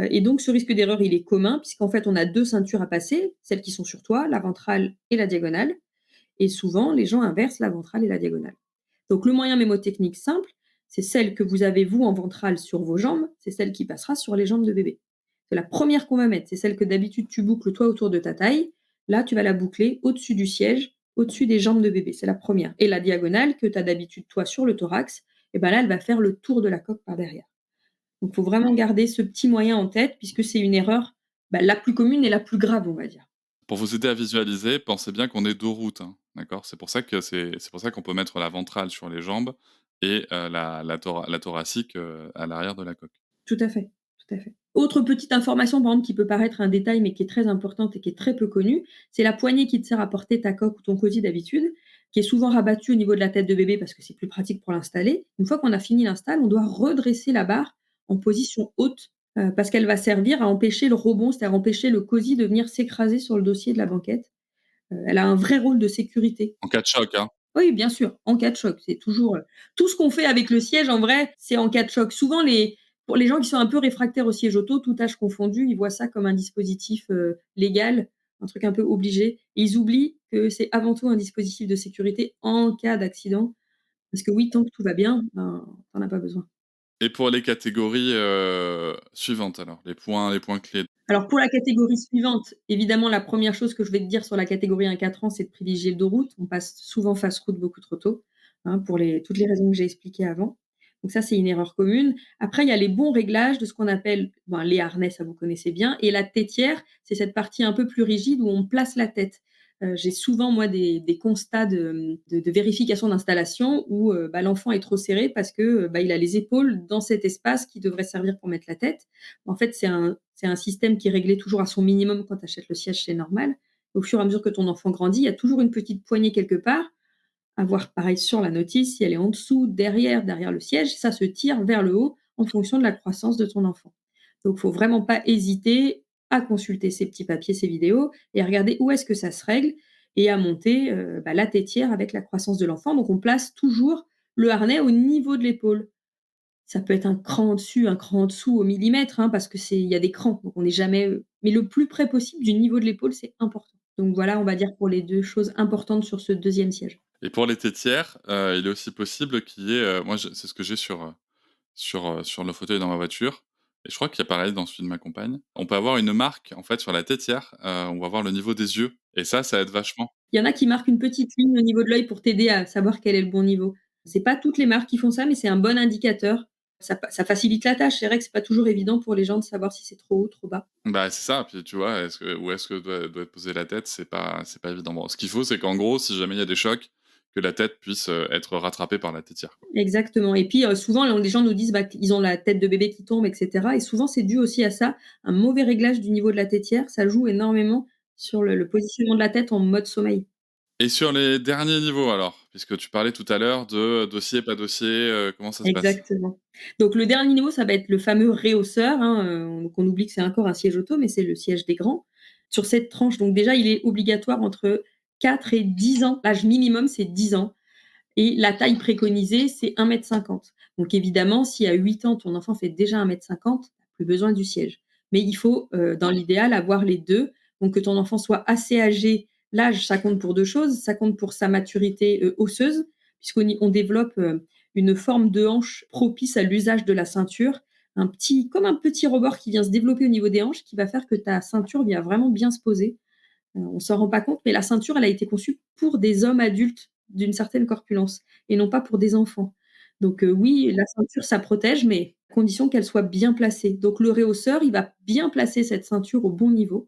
Et donc, ce risque d'erreur, il est commun, puisqu'en fait, on a 2 ceintures à passer, celles qui sont sur toi, la ventrale et la diagonale. Et souvent, les gens inversent la ventrale et la diagonale. Donc, le moyen mémotechnique simple, c'est celle que vous avez, vous, en ventrale sur vos jambes, c'est celle qui passera sur les jambes de bébé. C'est la première qu'on va mettre, c'est celle que d'habitude tu boucles toi autour de ta taille. Là, tu vas la boucler au-dessus du siège, au-dessus des jambes de bébé. C'est la première. Et la diagonale que tu as d'habitude toi sur le thorax, et ben là, elle va faire le tour de la coque par derrière. Donc, il faut vraiment garder ce petit moyen en tête puisque c'est une erreur la plus commune et la plus grave, on va dire. Pour vous aider à visualiser, pensez bien qu'on est dos route, hein, d'accord? C'est pour ça qu'on peut mettre la ventrale sur les jambes et la thoracique, à l'arrière de la coque. Tout à fait, tout à fait. Autre petite information, par exemple, qui peut paraître un détail, mais qui est très importante et qui est très peu connue, c'est la poignée qui te sert à porter ta coque ou ton cosy d'habitude, qui est souvent rabattue au niveau de la tête de bébé parce que c'est plus pratique pour l'installer. Une fois qu'on a fini l'install, on doit redresser la barre en position haute parce qu'elle va servir à empêcher le rebond, c'est-à-dire empêcher le cosy de venir s'écraser sur le dossier de la banquette. Elle a un vrai rôle de sécurité. En cas de choc, hein? Oui, bien sûr, en cas de choc. C'est toujours, tout ce qu'on fait avec le siège, en vrai, c'est en cas de choc. Souvent, pour les gens qui sont un peu réfractaires au siège auto, tout âge confondu, ils voient ça comme un dispositif, légal. un truc un peu obligé. Et ils oublient que c'est avant tout un dispositif de sécurité en cas d'accident. Parce que oui, tant que tout va bien, ben, tu as pas besoin. Et pour les catégories, suivantes alors, les points clés? Alors pour la catégorie suivante, évidemment, la première chose que je vais te dire sur la catégorie 1-4 ans, c'est de privilégier le dos route. On passe souvent face route beaucoup trop tôt, hein, pour toutes les raisons que j'ai expliquées avant. Donc ça, c'est une erreur commune. Après, il y a les bons réglages de ce qu'on appelle ben, les harnais, ça vous connaissez bien, et la tétière, c'est cette partie un peu plus rigide où on place la tête. J'ai souvent, moi, des constats de vérification d'installation où bah, l'enfant est trop serré parce que bah, il a les épaules dans cet espace qui devrait servir pour mettre la tête. En fait, c'est un système qui est réglé toujours à son minimum quand tu achètes le siège, c'est normal. Au fur et à mesure que ton enfant grandit, il y a toujours une petite poignée quelque part, à voir pareil sur la notice, si elle est en dessous, derrière le siège, ça se tire vers le haut en fonction de la croissance de ton enfant. Donc, il faut vraiment pas hésiter à consulter ces petits papiers, ces vidéos et à regarder où est-ce que ça se règle et à monter bah, la tétière avec la croissance de l'enfant. Donc, on place toujours le harnais au niveau de l'épaule. Ça peut être un cran au-dessus, un cran en dessous au millimètre, hein, parce que il y a des crans, donc on n'est jamais, mais le plus près possible du niveau de l'épaule, c'est important. Donc voilà, on va dire pour les 2 choses importantes sur ce deuxième siège. Et pour les tétières, il est aussi possible qu'il y ait, moi c'est ce que j'ai sur le fauteuil dans ma voiture et je crois qu'il y a pareil dans celui de ma compagne. On peut avoir une marque en fait sur la tétière, on va voir le niveau des yeux et ça aide vachement. Il y en a qui marquent une petite ligne au niveau de l'œil pour t'aider à savoir quel est le bon niveau. C'est pas toutes les marques qui font ça, mais c'est un bon indicateur. Ça facilite la tâche. C'est vrai que c'est pas toujours évident pour les gens de savoir si c'est trop haut, trop bas. Bah, c'est ça, puis tu vois, où est-ce que doit être posée la tête, c'est pas évident. Bon, ce qu'il faut, c'est qu'en gros, si jamais il y a des chocs, que la tête puisse, être rattrapée par la tétière, quoi. Exactement et puis, souvent les gens nous disent, bah, qu'ils ont la tête de bébé qui tombe et cetera et souvent c'est dû aussi à ça. Un mauvais réglage du niveau de la tétière, ça joue énormément sur le positionnement de la tête en mode sommeil. Et sur les derniers niveaux alors? Puisque tu parlais tout à l'heure de dossier, pas dossier, comment ça se passe? Exactement. Donc le dernier niveau, ça va être le fameux réhausseur, hein, donc on oublie que c'est encore un siège auto, mais c'est le siège des grands. Sur cette tranche, donc déjà, il est obligatoire entre 4 et 10 ans. L'âge minimum, c'est 10 ans. Et la taille préconisée, c'est 1,50 m. Donc évidemment, si à 8 ans, ton enfant fait déjà 1,50 m, plus besoin du siège. Mais il faut, dans l'idéal, avoir les 2. Donc que ton enfant soit assez âgé. L'âge, ça compte pour 2 choses. Ça compte pour sa maturité, osseuse, puisqu'on développe, une forme de hanche propice à l'usage de la ceinture. Comme un petit rebord qui vient se développer au niveau des hanches, qui va faire que ta ceinture vient vraiment bien se poser. On s'en rend pas compte, mais la ceinture, elle a été conçue pour des hommes adultes d'une certaine corpulence et non pas pour des enfants. Donc oui, la ceinture, ça protège, mais à condition qu'elle soit bien placée. Donc le réhausseur, il va bien placer cette ceinture au bon niveau.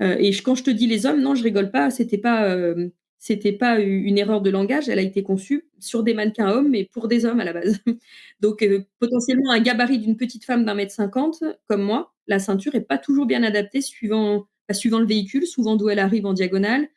Et quand je te dis les hommes, non, je rigole pas, c'était pas une erreur de langage, elle a été conçue sur des mannequins hommes, mais pour des hommes à la base. Donc potentiellement un gabarit d'une petite femme d'1,50 m comme moi, la ceinture est pas toujours bien adaptée suivant le véhicule, souvent d'où elle arrive en diagonale,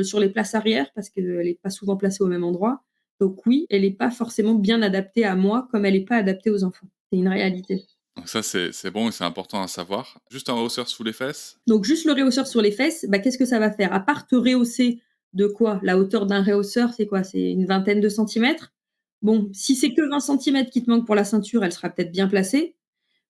sur les places arrière parce qu'elle est pas souvent placée au même endroit. Donc oui, elle est pas forcément bien adaptée à moi comme elle est pas adaptée aux enfants. C'est une réalité. Donc ça, c'est bon et c'est important à savoir. Juste un hausseur sous les fesses? Donc juste le réhausseur sur les fesses, bah, qu'est-ce que ça va faire? À part te rehausser de quoi? La hauteur d'un réhausseur, c'est quoi? C'est une vingtaine de centimètres. Bon, si c'est que 20 centimètres qui te manquent pour la ceinture, elle sera peut-être bien placée,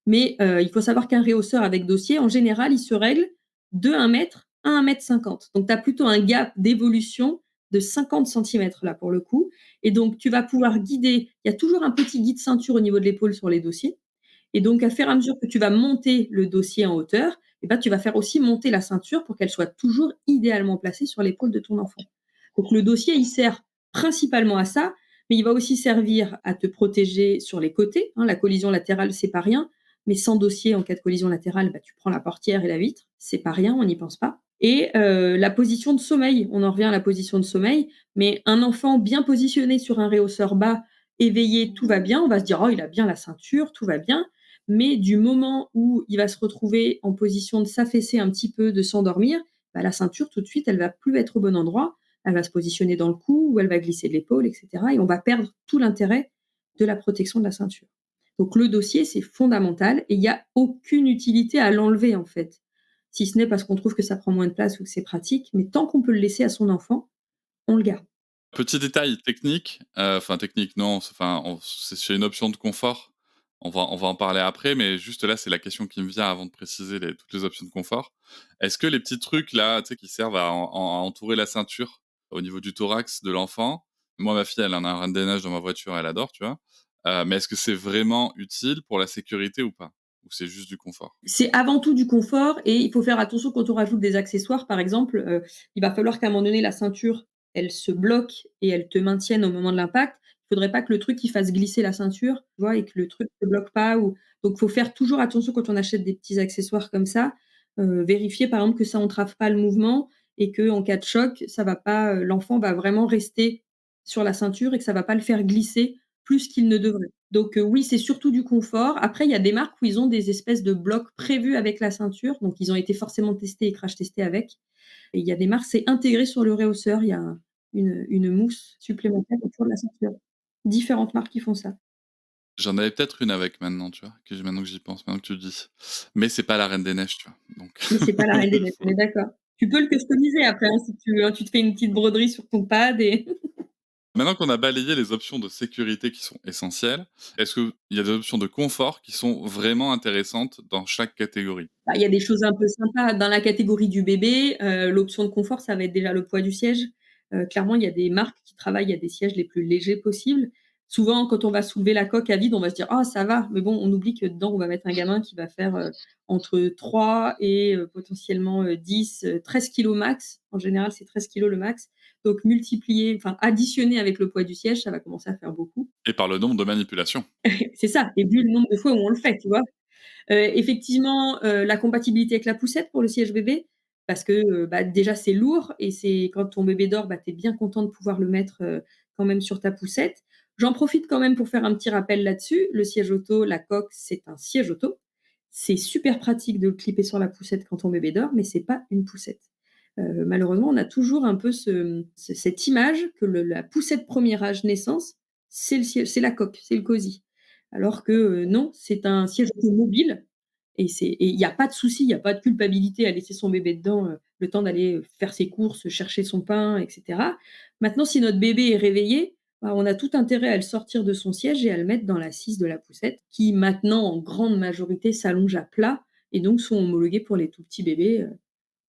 mais il faut savoir qu'un réhausseur avec dossier, en général, il se règle de 1 m à 1,50 m. Donc tu as plutôt un gap d'évolution de 50 centimètres là, pour le coup et donc tu vas pouvoir guider il y a toujours un petit guide ceinture au niveau de l'épaule sur les dossiers et donc, à fur et à mesure que tu vas monter le dossier en hauteur, eh ben, tu vas faire aussi monter la ceinture pour qu'elle soit toujours idéalement placée sur l'épaule de ton enfant. Donc, le dossier, il sert principalement à ça, mais il va aussi servir à te protéger sur les côtés. Hein, la collision latérale, c'est pas rien. Mais sans dossier, en cas de collision latérale, bah, tu prends la portière et la vitre. C'est pas rien, on n'y pense pas. Et la position de sommeil, on en revient à la position de sommeil, mais un enfant bien positionné sur un réhausseur bas, éveillé, tout va bien. On va se dire, oh, il a bien la ceinture, tout va bien. Mais du moment où il va se retrouver en position de s'affaisser un petit peu, de s'endormir, bah, la ceinture, tout de suite, elle va plus être au bon endroit. Elle va se positionner dans le cou ou elle va glisser de l'épaule, etc. Et on va perdre tout l'intérêt de la protection de la ceinture. Donc le dossier, c'est fondamental et il n'y a aucune utilité à l'enlever en fait. Si ce n'est parce qu'on trouve que ça prend moins de place ou que c'est pratique, mais tant qu'on peut le laisser à son enfant, on le garde. Petit détail technique, enfin technique non, c'est une option de confort. On va en parler après, mais juste là, c'est la question qui me vient avant de préciser toutes les options de confort. Est-ce que les petits trucs là, tu sais, qui servent à entourer la ceinture au niveau du thorax de l'enfant, moi, ma fille, elle en a un Reine des Neiges dans ma voiture, elle adore, tu vois? Mais est-ce que c'est vraiment utile pour la sécurité ou pas? Ou c'est juste du confort? C'est avant tout du confort et il faut faire attention quand on rajoute des accessoires, par exemple, il va falloir qu'à un moment donné, la ceinture, elle se bloque et elle te maintienne au moment de l'impact. Il faudrait pas que le truc, il fasse glisser la ceinture, tu vois? Et que le truc se bloque pas ou donc faut faire toujours attention quand on achète des petits accessoires comme ça, vérifier par exemple que ça entrave pas le mouvement et qu'en cas de choc, ça va pas, l'enfant va vraiment rester sur la ceinture et que ça va pas le faire glisser plus qu'il ne devrait. Donc oui, c'est surtout du confort. Après, il y a des marques où ils ont des espèces de blocs prévus avec la ceinture, donc ils ont été forcément testés et crash testés avec. Et il y a des marques, c'est intégré sur le réhausseur, il y a une mousse supplémentaire autour de la ceinture. Différentes marques qui font ça. J'en avais peut-être une avec maintenant, tu vois? Maintenant que j'y pense, maintenant que tu le dis. Mais c'est pas la Reine des Neiges, tu vois? Donc Mais c'est pas la Reine des Neiges, on est d'accord. Tu peux le customiser après, hein, si tu veux, hein, tu te fais une petite broderie sur ton pad et maintenant qu'on a balayé les options de sécurité qui sont essentielles, est-ce qu'il y a des options de confort qui sont vraiment intéressantes dans chaque catégorie? bah, il y a des choses un peu sympas. Dans la catégorie du bébé, l'option de confort, ça va être déjà le poids du siège. Clairement, il y a des marques qui travaillent à des sièges les plus légers possibles. Souvent, quand on va soulever la coque à vide, on va se dire: «Ah ça va», mais bon, on oublie que dedans, on va mettre un gamin qui va faire, entre 3 et potentiellement, 10, 13 kilogrammes max. En général, c'est 13 kilogrammes le max. Donc multiplier, enfin additionner avec le poids du siège, ça va commencer à faire beaucoup. Et par le nombre de manipulations. C'est ça et vu le nombre de fois où on le fait, tu vois? Effectivement, la compatibilité avec la poussette pour le siège bébé, parce que, bah, déjà c'est lourd et c'est quand ton bébé dort, bah, tu es bien content de pouvoir le mettre, quand même sur ta poussette. J'en profite quand même pour faire un petit rappel là-dessus. Le siège auto, la coque, c'est un siège auto. C'est super pratique de le clipper sur la poussette quand ton bébé dort, mais c'est pas une poussette. Malheureusement, on a toujours un peu cette image que la poussette premier âge naissance, c'est le siège, c'est la coque, c'est le cosy. Alors que, non, c'est un siège automobile et il y a pas de souci, il y a pas de culpabilité à laisser son bébé dedans, le temps d'aller, faire ses courses, chercher son pain et cetera. Maintenant, si notre bébé est réveillé, bah, on a tout intérêt à le sortir de son siège et à le mettre dans l'assise de la poussette qui maintenant, en grande majorité, s'allonge à plat et donc sont homologuées pour les tout petits bébés,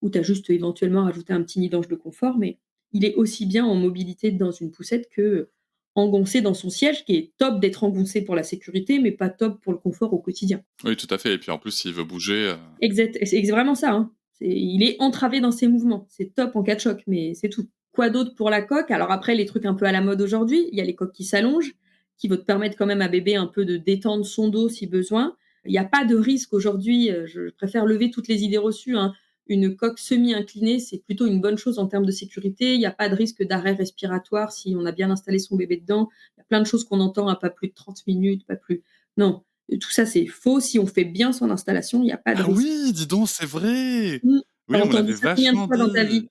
où tu as juste éventuellement rajouté un petit nid d'ange de confort, mais il est aussi bien en mobilité dans une poussette que, engoncé dans son siège, qui est top d'être engoncé pour la sécurité, mais pas top pour le confort au quotidien. Oui, tout à fait et puis en plus, s'il veut bouger, Exact, et c'est vraiment ça, hein. Il est entravé dans ses mouvements. C'est top en cas de choc, mais c'est tout. Quoi d'autre pour la coque? Alors après, les trucs un peu à la mode aujourd'hui, il y a les coques qui s'allongent, qui vont te permettre quand même à bébé un peu de détendre son dos si besoin. Il y a pas de risque aujourd'hui, je préfère lever toutes les idées reçues, hein. Une coque semi-inclinée, c'est plutôt une bonne chose en termes de sécurité. Il y a pas de risque d'arrêt respiratoire si on a bien installé son bébé dedans. Il y a plein de choses qu'on entend à pas plus de 30 minutes, pas plus. Non, tout ça, c'est faux. Si on fait bien son installation, il y a pas de ah risque. oui, dis donc, c'est vrai! Mmh. Tu Oui, on me entendu l'avait ça combien de vachement fois dans ta dit. vie?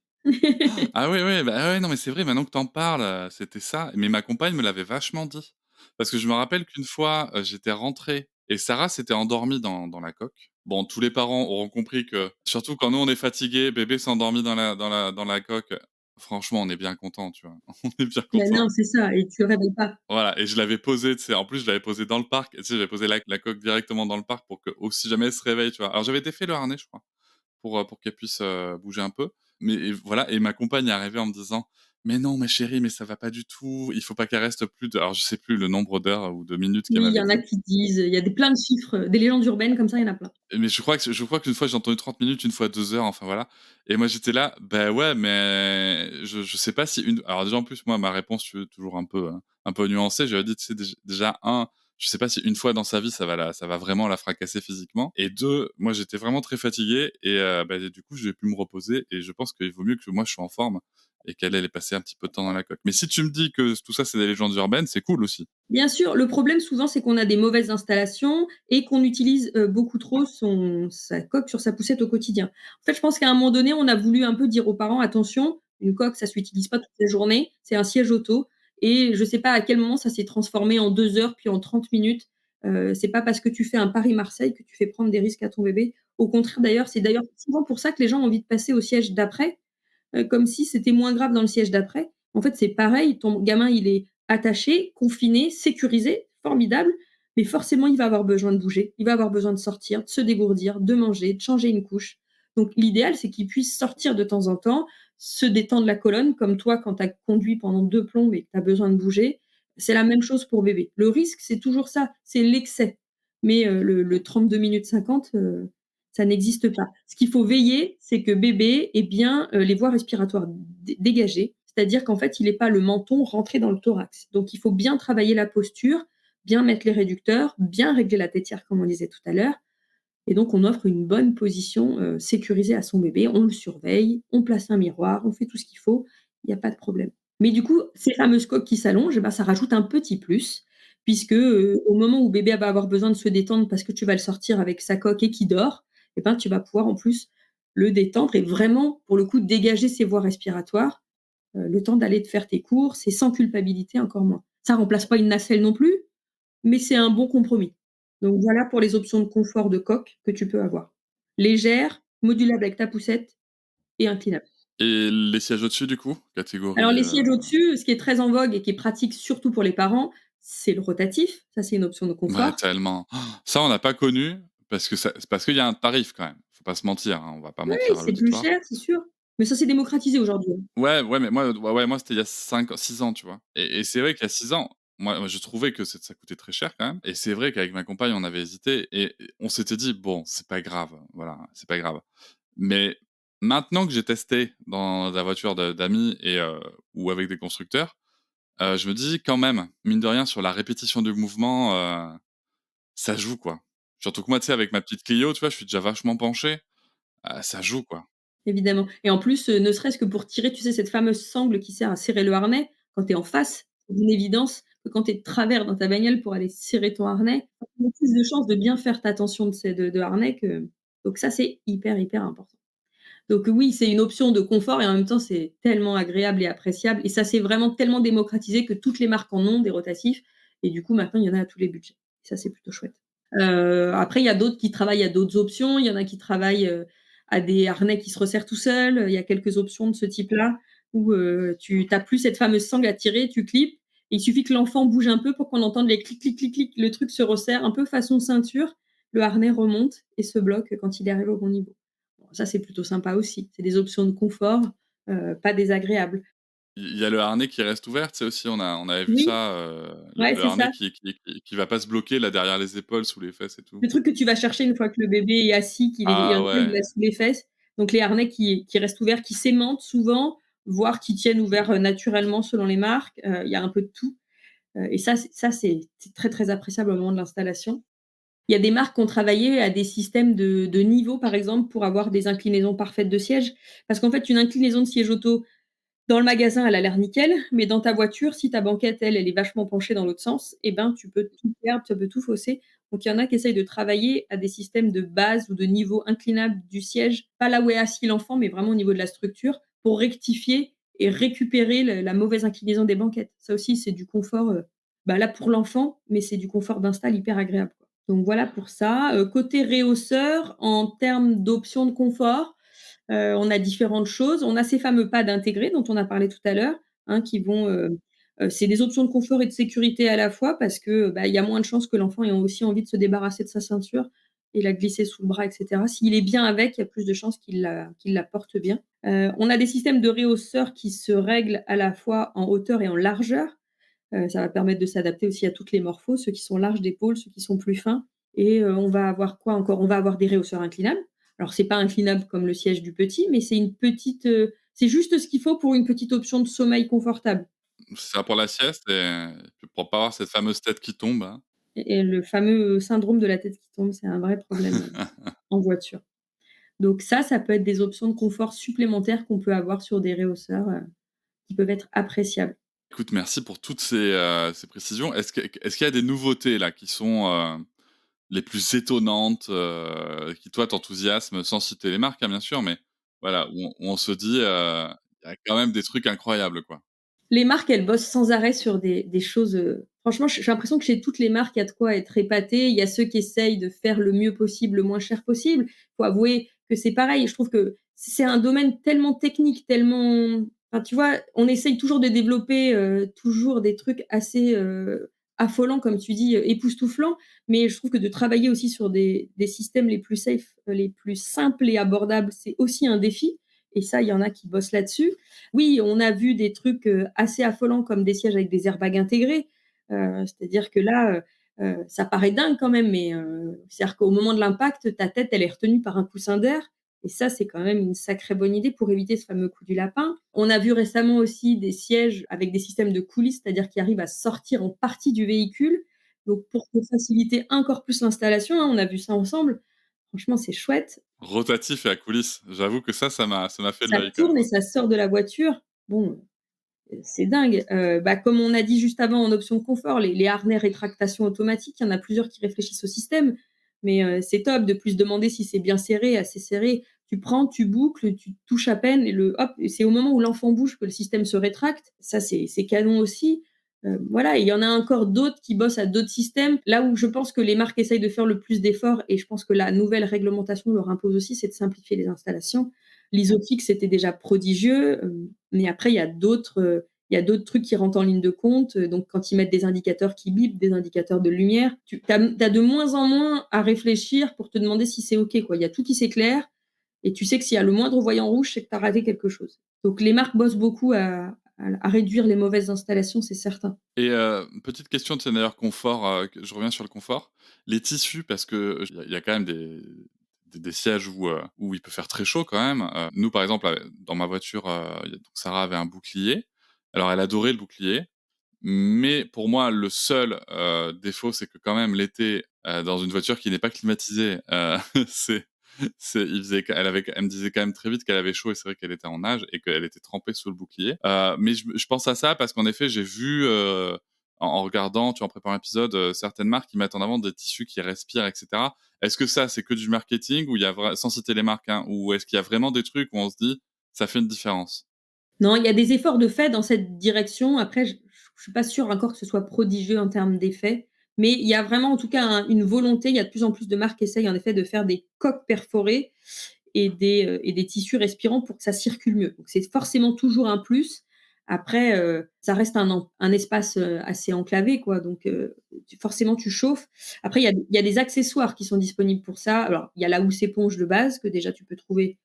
Ah ouais, ouais, bah, ouais, non, mais c'est vrai, maintenant que t'en parles, c'était ça. Mais ma compagne me l'avait vachement dit. Parce que je me rappelle qu'une fois, j'étais rentré et Sarah s'était endormie dans la coque. Bon, tous les parents auront compris que surtout quand nous on est fatigués, bébé s'est endormi dans la coque, franchement, on est bien content, tu vois? On est bien Bah, content. non, c'est ça et tu le réveilles pas. Voilà et je l'avais posée, tu sais, en plus je l'avais posée dans le parc et tu sais, j'avais posé la coque directement dans le parc pour que, oh, si jamais elle se réveille, tu vois? Alors j'avais défait le harnais, je crois pour qu'elle puisse, bouger un peu. Mais et voilà et ma compagne est arrivée en me disant: «Mais non, ma chérie, mais ça va pas du tout, il faut pas qu'elle reste plus de» alors je sais plus le nombre d'heures ou de minutes qu'elle Oui, il y m'avait en a dit. qui disent, il y a plein de chiffres, des légendes urbaines comme ça, il y en a plein. Mais je crois qu'une fois j'ai entendu 30 minutes, une fois 2 heures, enfin voilà. Et moi j'étais là: «Bah ouais, mais je sais pas si une» alors déjà en plus moi ma réponse, tu veux, toujours un peu nuancée, je lui ai dit: «Tu sais déjà 1, je sais pas si une fois dans sa vie ça va vraiment la fracasser physiquement et 2, moi j'étais vraiment très fatigué et bah, du coup je vais plus me reposer et je pense qu'il vaut mieux que moi je sois en forme et qu'elle, elle ait passé un petit peu de temps dans la coque». Mais si tu me dis que tout ça c'est des légendes urbaines, c'est cool aussi. Bien sûr, le problème souvent, c'est qu'on a des mauvaises installations et qu'on utilise, beaucoup trop sa coque sur sa poussette au quotidien. En fait, je pense qu'à un moment donné, on a voulu un peu dire aux parents: «Attention, une coque, ça s'utilise pas toute la journée, c'est un siège auto» et je sais pas à quel moment ça s'est transformé en 2 heures, puis en 30 minutes. C'est pas parce que tu fais un Paris-Marseille que tu fais prendre des risques à ton bébé. Au contraire d'ailleurs, c'est d'ailleurs souvent pour ça que les gens ont envie de passer au siège d'après, comme si c'était moins grave dans le siège d'après. En fait, c'est pareil, ton gamin, il est attaché, confiné, sécurisé, formidable. mais forcément, il va avoir besoin de bouger, il va avoir besoin de sortir, de se dégourdir, de manger, de changer une couche. Donc l'idéal, c'est qu'il puisse sortir de temps en temps, se détendre la colonne, comme toi quand tu as conduit pendant 2 plombes et que tu as besoin de bouger. C'est la même chose pour bébé. Le risque, c'est toujours ça, c'est l'excès. Mais le 32 minutes 50, ça n'existe pas. Ce qu'il faut veiller, c'est que bébé ait bien, les voies respiratoires dégagées, c'est-à-dire qu'en fait, il ait pas le menton rentré dans le thorax. Donc il faut bien travailler la posture, bien mettre les réducteurs, bien régler la tétière comme on disait tout à l'heure et donc on offre une bonne position, sécurisée à son bébé. On le surveille, on place un miroir, on fait tout ce qu'il faut, il y a pas de problème. Mais du coup, ces fameuses coques qui s'allongent, bah, ça rajoute un petit plus puisque, au moment où bébé va avoir besoin de se détendre parce que tu vas le sortir avec sa coque et qu'il dort, et ben, tu vas pouvoir en plus le détendre et vraiment, pour le coup, dégager ses voies respiratoires, le temps d'aller te faire tes courses et sans culpabilité encore moins. Ça remplace pas une nacelle non plus, mais c'est un bon compromis. Donc voilà pour les options de confort de coque que tu peux avoir. Légère, modulable avec ta poussette et inclinable. Et les sièges au-dessus, du coup? Alors Catégorie, les sièges au-dessus, ce qui est très en vogue et qui est pratique surtout pour les parents, c'est le rotatif. Ça, c'est une option de ouais, confort. tellement. Ça, on n'a pas connu parce que c'est parce qu'il y a un tarif quand même. Faut pas se mentir, hein, on va pas Oui, mentir à c'est plus l'auditoire. cher, c'est sûr. Mais ça s'est démocratisé aujourd'hui, hein. Ouais, ouais, mais moi, c'était il y a 6 ans, tu vois? Et c'est vrai qu'il y a 6 ans, moi, je trouvais que ça coûtait très cher quand même et c'est vrai qu'avec ma compagne, on avait hésité et on s'était dit: «Bon, c'est pas grave, voilà, c'est pas grave». Mais maintenant que j'ai testé dans la voiture d'amis ou avec des constructeurs, je me dis quand même, mine de rien, sur la répétition du mouvement, ça joue, quoi. Surtout que moi, tu sais, avec ma petite Clio, tu vois, je suis déjà vachement penché, ça joue, quoi. Évidemment et en plus, ne serait-ce que pour tirer, tu sais, cette fameuse sangle qui sert à serrer le harnais quand tu es en face, c'est d'une évidence que quand tu es de travers dans ta bagnole pour aller serrer ton harnais, tu as plus de chances de bien faire ta tension de harnais que donc ça, c'est hyper, hyper important. Donc oui, c'est une option de confort et en même temps, c'est tellement agréable et appréciable et ça s'est vraiment tellement démocratisé que toutes les marques en ont des rotatifs et du coup, maintenant, il y en a à tous les budgets. Ça, c'est plutôt chouette. Après, il y a d'autres qui travaillent à d'autres options. Il y en a qui travaillent, à des harnais qui se resserrent tout seuls. Il y a quelques options de ce type-là où, tu as plus cette fameuse sangle à tirer, tu clips et il suffit que l'enfant bouge un peu pour qu'on entende les clic, clic, clic, clic, le truc se resserre un peu façon ceinture, le harnais remonte et se bloque quand il arrive au bon niveau. Bon, ça, c'est plutôt sympa aussi. C'est des options de confort, pas désagréables. Il y a le harnais qui reste ouvert, tu sais aussi, on avait vu Oui, ça, ouais, le c'est harnais ça. qui va pas se bloquer là derrière les épaules, sous les fesses et tout. Le truc que tu vas chercher une fois que le bébé est assis, qu'il est il y a Ah un truc ouais, là sous les fesses. Donc les harnais qui restent ouverts, qui s'aimantent souvent, voire qui tiennent ouverts, naturellement selon les marques. Il y a un peu de tout, et ça c'est très, très appréciable au moment de l'installation. Il y a des marques qui ont travaillé à des systèmes de niveau, par exemple, pour avoir des inclinaisons parfaites de siège. Parce qu'en fait, une inclinaison de siège auto, dans le magasin, elle a l'air nickel, mais dans ta voiture, si ta banquette, elle est vachement penchée dans l'autre sens, et ben, tu peux tout perdre, tu peux tout fausser. Donc il y en a qui essayent de travailler à des systèmes de base ou de niveau inclinable du siège, pas là où est assis l'enfant, mais vraiment au niveau de la structure, pour rectifier et récupérer la mauvaise inclinaison des banquettes. Ça aussi, c'est du confort, bah, là pour l'enfant, mais c'est du confort d'install hyper agréable, quoi. Donc voilà pour ça. Côté réhausseur, en termes d'options de confort, on a différentes choses. On a ces fameux pads intégrés dont on a parlé tout à l'heure, hein, qui vont, c'est des options de confort et de sécurité à la fois parce que, bah, il y a moins de chances que l'enfant ait aussi envie de se débarrasser de sa ceinture et la glisser sous le bras et cetera. S'il est bien avec, il y a plus de chances qu'il la porte bien. On a des systèmes de réhausseurs qui se règlent à la fois en hauteur et en largeur. Ça va permettre de s'adapter aussi à toutes les morphos, ceux qui sont larges d'épaule, ceux qui sont plus fins et on va avoir quoi encore? On va avoir des réhausseurs inclinables. Alors c'est pas inclinable comme le siège du petit, mais c'est une petite, c'est juste ce qu'il faut pour une petite option de sommeil confortable c'est ça pour la sieste et puis pour pas avoir cette fameuse tête qui tombe, hein. et le fameux syndrome de la tête qui tombe, c'est un vrai problème, en voiture. Donc ça peut être des options de confort supplémentaires qu'on peut avoir sur des réhausseurs, qui peuvent être appréciables. Écoute, merci pour toutes ces précisions. Est-ce qu'il y a des nouveautés là qui sont, les plus étonnantes, qui toi t'enthousiasment, sans citer les marques, hein, bien sûr, mais voilà, où on se dit, il y a quand même des trucs incroyables, quoi. Les marques, elles bossent sans arrêt sur des choses, franchement, j'ai l'impression que chez toutes les marques, il y a de quoi être épaté. Il y a ceux qui essayent de faire le mieux possible, le moins cher possible. Faut avouer que c'est pareil. Je trouve que c'est un domaine tellement technique, tellement enfin, tu vois, on essaye toujours de développer, toujours des trucs assez, affolant, comme tu dis, époustouflant, mais je trouve que de travailler aussi sur des systèmes les plus safe, les plus simples et abordables, c'est aussi un défi et ça, il y en a qui bossent là-dessus. Oui, on a vu des trucs, assez affolants comme des sièges avec des airbags intégrés, c'est-à-dire que là, ça paraît dingue quand même, mais c'est-à-dire qu'au moment de l'impact, ta tête, elle est retenue par un coussin d'air et ça, c'est quand même une sacrée bonne idée pour éviter ce fameux coup du lapin. On a vu récemment aussi des sièges avec des systèmes de coulisses, c'est-à-dire qui arrivent à sortir en partie du véhicule. Donc pour te faciliter encore plus l'installation, hein, on a vu ça ensemble. Franchement, c'est chouette. Rotatif et à coulisses. J'avoue que ça m'a fait de Ça l'œil quand tourne même, et hein. ça sort de la voiture. Bon, c'est dingue. Bah, comme on a dit juste avant en option confort, les harnais rétractation automatique, il y en a plusieurs qui réfléchissent au système, mais c'est top de plus demander si c'est bien serré, assez serré. Tu prends, tu boucles, tu touches à peine et le hop, et c'est au moment où l'enfant bouge que le système se rétracte. Ça, c'est canon aussi. Voilà, et il y en a encore d'autres qui bossent à d'autres systèmes. Là où je pense que les marques essayent de faire le plus d'efforts, et je pense que la nouvelle réglementation leur impose aussi, c'est de simplifier les installations. L'isofix, c'était déjà prodigieux, mais après, il y a d'autres trucs qui rentrent en ligne de compte. Donc, quand ils mettent des indicateurs qui bipent, des indicateurs de lumière, tu as de moins en moins à réfléchir pour te demander si c'est OK, quoi. Il y a tout qui s'éclaire et tu sais que s'il y a le moindre voyant rouge, c'est que tu as raté quelque chose. Donc, les marques bossent beaucoup à réduire les mauvaises installations, c'est certain. Et petite question, tu sais, d'ailleurs confort, je reviens sur le confort. Les tissus, parce que il y a quand même des sièges où il peut faire très chaud quand même. Nous, par exemple, dans ma voiture, donc Sarah avait un bouclier. Alors elle adorait le bouclier, mais pour moi, le seul, défaut, c'est que quand même l'été, dans une voiture qui n'est pas climatisée, c'est elle me disait quand même très vite qu'elle avait chaud et c'est vrai qu'elle était en nage et qu'elle était trempée sous le bouclier. Mais je pense à ça parce qu'en effet, j'ai vu, en regardant, tu vois, en préparant l'épisode, certaines marques qui mettent en avant des tissus qui respirent et cetera. Est-ce que ça, c'est que du marketing ou il y a sans citer les marques, hein, ou est-ce qu'il y a vraiment des trucs où on se dit: «Ça fait une différence»? Non, il y a des efforts de fait dans cette direction. Après, je suis pas sûre encore que ce soit prodigieux en termes d'effets, mais il y a vraiment en tout cas une volonté. Il y a de plus en plus de marques qui essayent en effet de faire des coques perforées et des tissus respirants pour que ça circule mieux. Donc c'est forcément toujours un plus. Après, ça reste un espace assez enclavé, quoi. Donc forcément, tu chauffes. Après, il y a des accessoires qui sont disponibles pour ça. Alors, il y a la housse éponge de base que déjà tu peux trouver.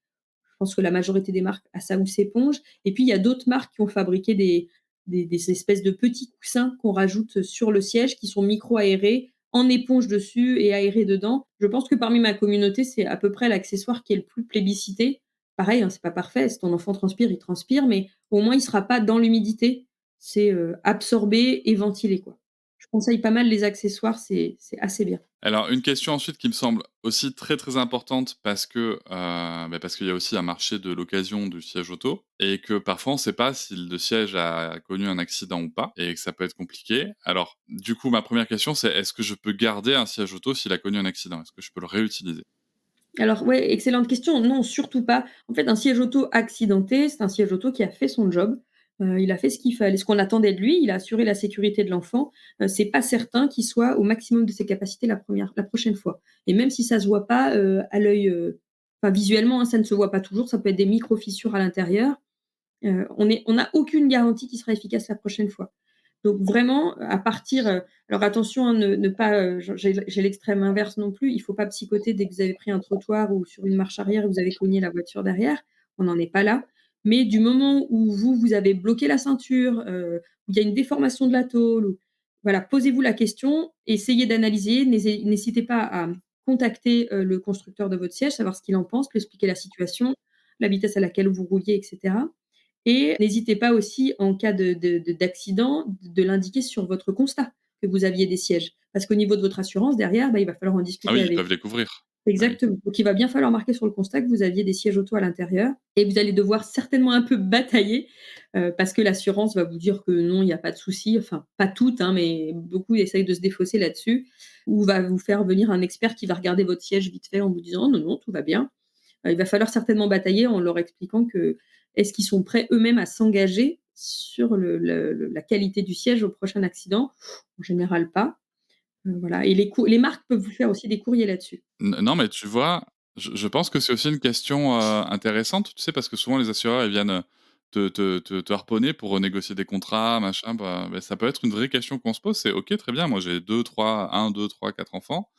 Je pense que la majorité des marques a sa housse éponge. Et puis, il y a d'autres marques qui ont fabriqué des espèces de petits coussins qu'on rajoute sur le siège, qui sont micro-aérés, en éponge dessus et aérés dedans. Je pense que parmi ma communauté, c'est à peu près l'accessoire qui est le plus plébiscité. Pareil, hein, c'est pas parfait. Si ton enfant transpire, il transpire, mais au moins, il sera pas dans l'humidité. C'est absorbé et ventilé, quoi. Je conseille pas mal les accessoires, c'est assez bien. Alors, une question ensuite qui me semble aussi très, très importante parce que, parce qu'il y a aussi un marché de l'occasion du siège auto et que parfois on ne sait pas si le siège a connu un accident ou pas et que ça peut être compliqué. Alors, du coup, ma première question, c'est est-ce que je peux garder un siège auto s'il a connu un accident? Est-ce que je peux le réutiliser? Alors ouais, excellente question. Non, surtout pas. En fait, un siège auto accidenté, c'est un siège auto qui a fait son job. Il a fait ce qu'il fallait, ce qu'on attendait de lui. Il a assuré la sécurité de l'enfant. C'est pas certain qu'il soit au maximum de ses capacités la prochaine fois. Et même si ça se voit pas à l'œil, enfin visuellement, hein, ça ne se voit pas toujours. Ça peut être des micro fissures à l'intérieur. On n'a aucune garantie qu'il sera efficace la prochaine fois. Donc vraiment, à partir, alors attention, hein, ne pas, j'ai l'extrême inverse non plus, il faut pas psychoter dès que vous avez pris un trottoir ou sur une marche arrière et vous avez cogné la voiture derrière, on n'en est pas là. Mais du moment où vous avez bloqué la ceinture, où il y a une déformation de la tôle ou voilà, posez-vous la question, essayez d'analyser, n'hésitez pas à contacter, le constructeur de votre siège, savoir ce qu'il en pense, lui expliquer la situation, la vitesse à laquelle vous rouliez et cetera. Et n'hésitez pas aussi, en cas d'accident, de l'indiquer sur votre constat que vous aviez des sièges. Parce qu'au niveau de votre assurance, derrière, bah, il va falloir en Ah discuter oui, ils avec peuvent les couvrir. Ah oui. exactement. Donc il va bien falloir marquer sur le constat que vous aviez des sièges auto à l'intérieur et vous allez devoir certainement un peu batailler, parce que l'assurance va vous dire que non, il n'y a pas de souci. Enfin, pas toutes, hein, mais beaucoup essayent de se défausser là-dessus ou va vous faire venir un expert qui va regarder votre siège vite fait en vous disant: «Non, non, tout va bien». Il va falloir certainement batailler en leur expliquant que est-ce qu'ils sont prêts eux-mêmes à s'engager sur la qualité du siège au prochain accident? En général pas. Voilà et les marques peuvent vous faire aussi des courriers là-dessus. Non, mais tu vois, je pense que c'est aussi une question, intéressante, tu sais? Parce que souvent les assureurs, ils viennent, te harponner pour renégocier des contrats, machin, ça peut être une vraie question qu'on se pose. C'est OK, très bien, moi j'ai 4 enfants.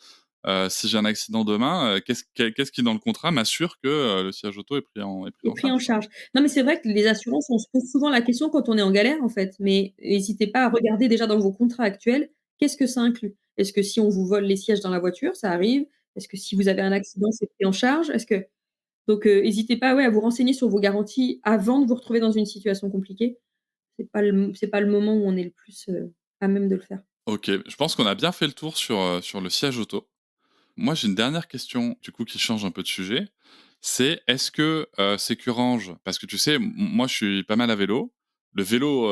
Si j'ai un accident demain, qu'est-ce qui dans le contrat m'assure que, le siège auto est pris Et en pris en charge, quoi? charge. Non, mais c'est vrai que les assurances, on se pose souvent la question quand on est en galère, en fait, mais hésitez pas à regarder déjà dans vos contrats actuels, qu'est-ce que ça inclut? Est-ce que si on vous vole les sièges dans la voiture, ça arrive? Est-ce que si vous avez un accident, c'est pris en charge? Est-ce que donc hésitez pas, ouais, à vous renseigner sur vos garanties avant de vous retrouver dans une situation compliquée. C'est pas le moment où on est le plus, à même de le faire. OK, je pense qu'on a bien fait le tour sur le siège auto. Moi, j'ai une dernière question, du coup, qui change un peu de sujet. C'est est-ce que, Sécurange parce que tu sais, moi, je suis pas mal à vélo. Le vélo,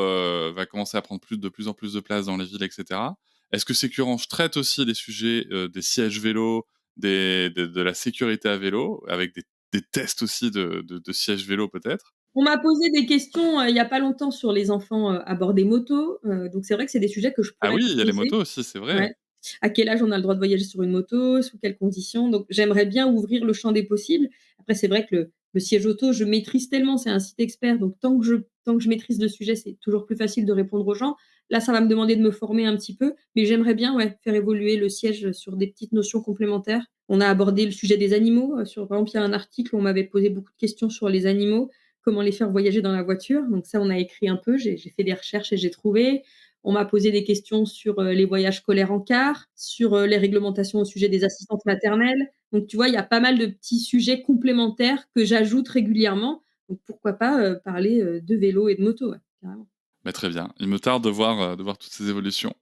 va commencer à prendre de plus en plus de place dans les villes et cetera. Est-ce que Sécurange traite aussi les sujets, des sièges vélo, de la sécurité à vélo, avec des tests aussi de sièges vélo peut-être? On m'a posé des questions, il y a pas longtemps sur les enfants, à bord des motos, donc c'est vrai que c'est des sujets que je Ah pourrais oui, leur il y a les poser. motos aussi, c'est vrai. Ouais. À quel âge on a le droit de voyager sur une moto? Sous quelles conditions? Donc j'aimerais bien ouvrir le champ des possibles. Après, c'est vrai que le siège auto, je maîtrise tellement, c'est un site expert, donc tant que je maîtrise le sujet, c'est toujours plus facile de répondre aux gens. Là, ça va me demander de me former un petit peu, mais j'aimerais bien, ouais, faire évoluer le siège sur des petites notions complémentaires. On a abordé le sujet des animaux, par exemple, il y a un article où on m'avait posé beaucoup de questions sur les animaux, comment les faire voyager dans la voiture. Donc ça, on a écrit un peu, j'ai fait des recherches et j'ai trouvé. On m'a posé des questions sur, les voyages scolaires en car, sur, les réglementations au sujet des assistantes maternelles. Donc tu vois, il y a pas mal de petits sujets complémentaires que j'ajoute régulièrement. Donc pourquoi pas, parler, de vélo et de moto, ouais, carrément. Bah, très bien. Il me tarde de voir toutes ces évolutions.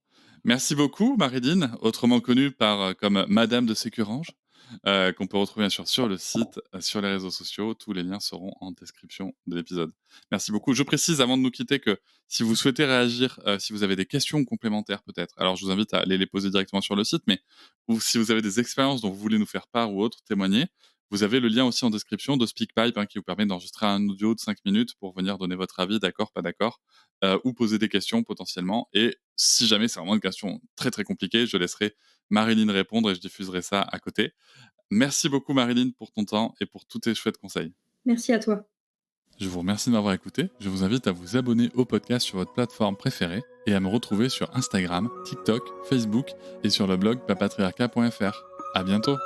Merci beaucoup, Marilyn, autrement connue comme Madame de Sécurange, qu'on peut retrouver bien sûr sur le site, sur les réseaux sociaux. Tous les liens seront en description de l'épisode. Merci beaucoup. Je précise avant de nous quitter que si vous souhaitez réagir, si vous avez des questions complémentaires peut-être, alors je vous invite à aller les poser directement sur le site, mais ou si vous avez des expériences dont vous voulez nous faire part ou autre, témoigner, vous avez le lien aussi en description de SpeakPipe, hein, qui vous permet d'enregistrer un audio de 5 minutes pour venir donner votre avis, d'accord, pas d'accord, ou poser des questions potentiellement. Et si jamais c'est vraiment une question très très compliquée, je laisserai Marilyn répondre et je diffuserai ça à côté. Merci beaucoup Marilyn pour ton temps et pour tous tes chouettes conseils. Merci à toi. Je vous remercie de m'avoir écouté. Je vous invite à vous abonner au podcast sur votre plateforme préférée et à me retrouver sur Instagram, TikTok, Facebook et sur le blog papatriarca.fr. À bientôt.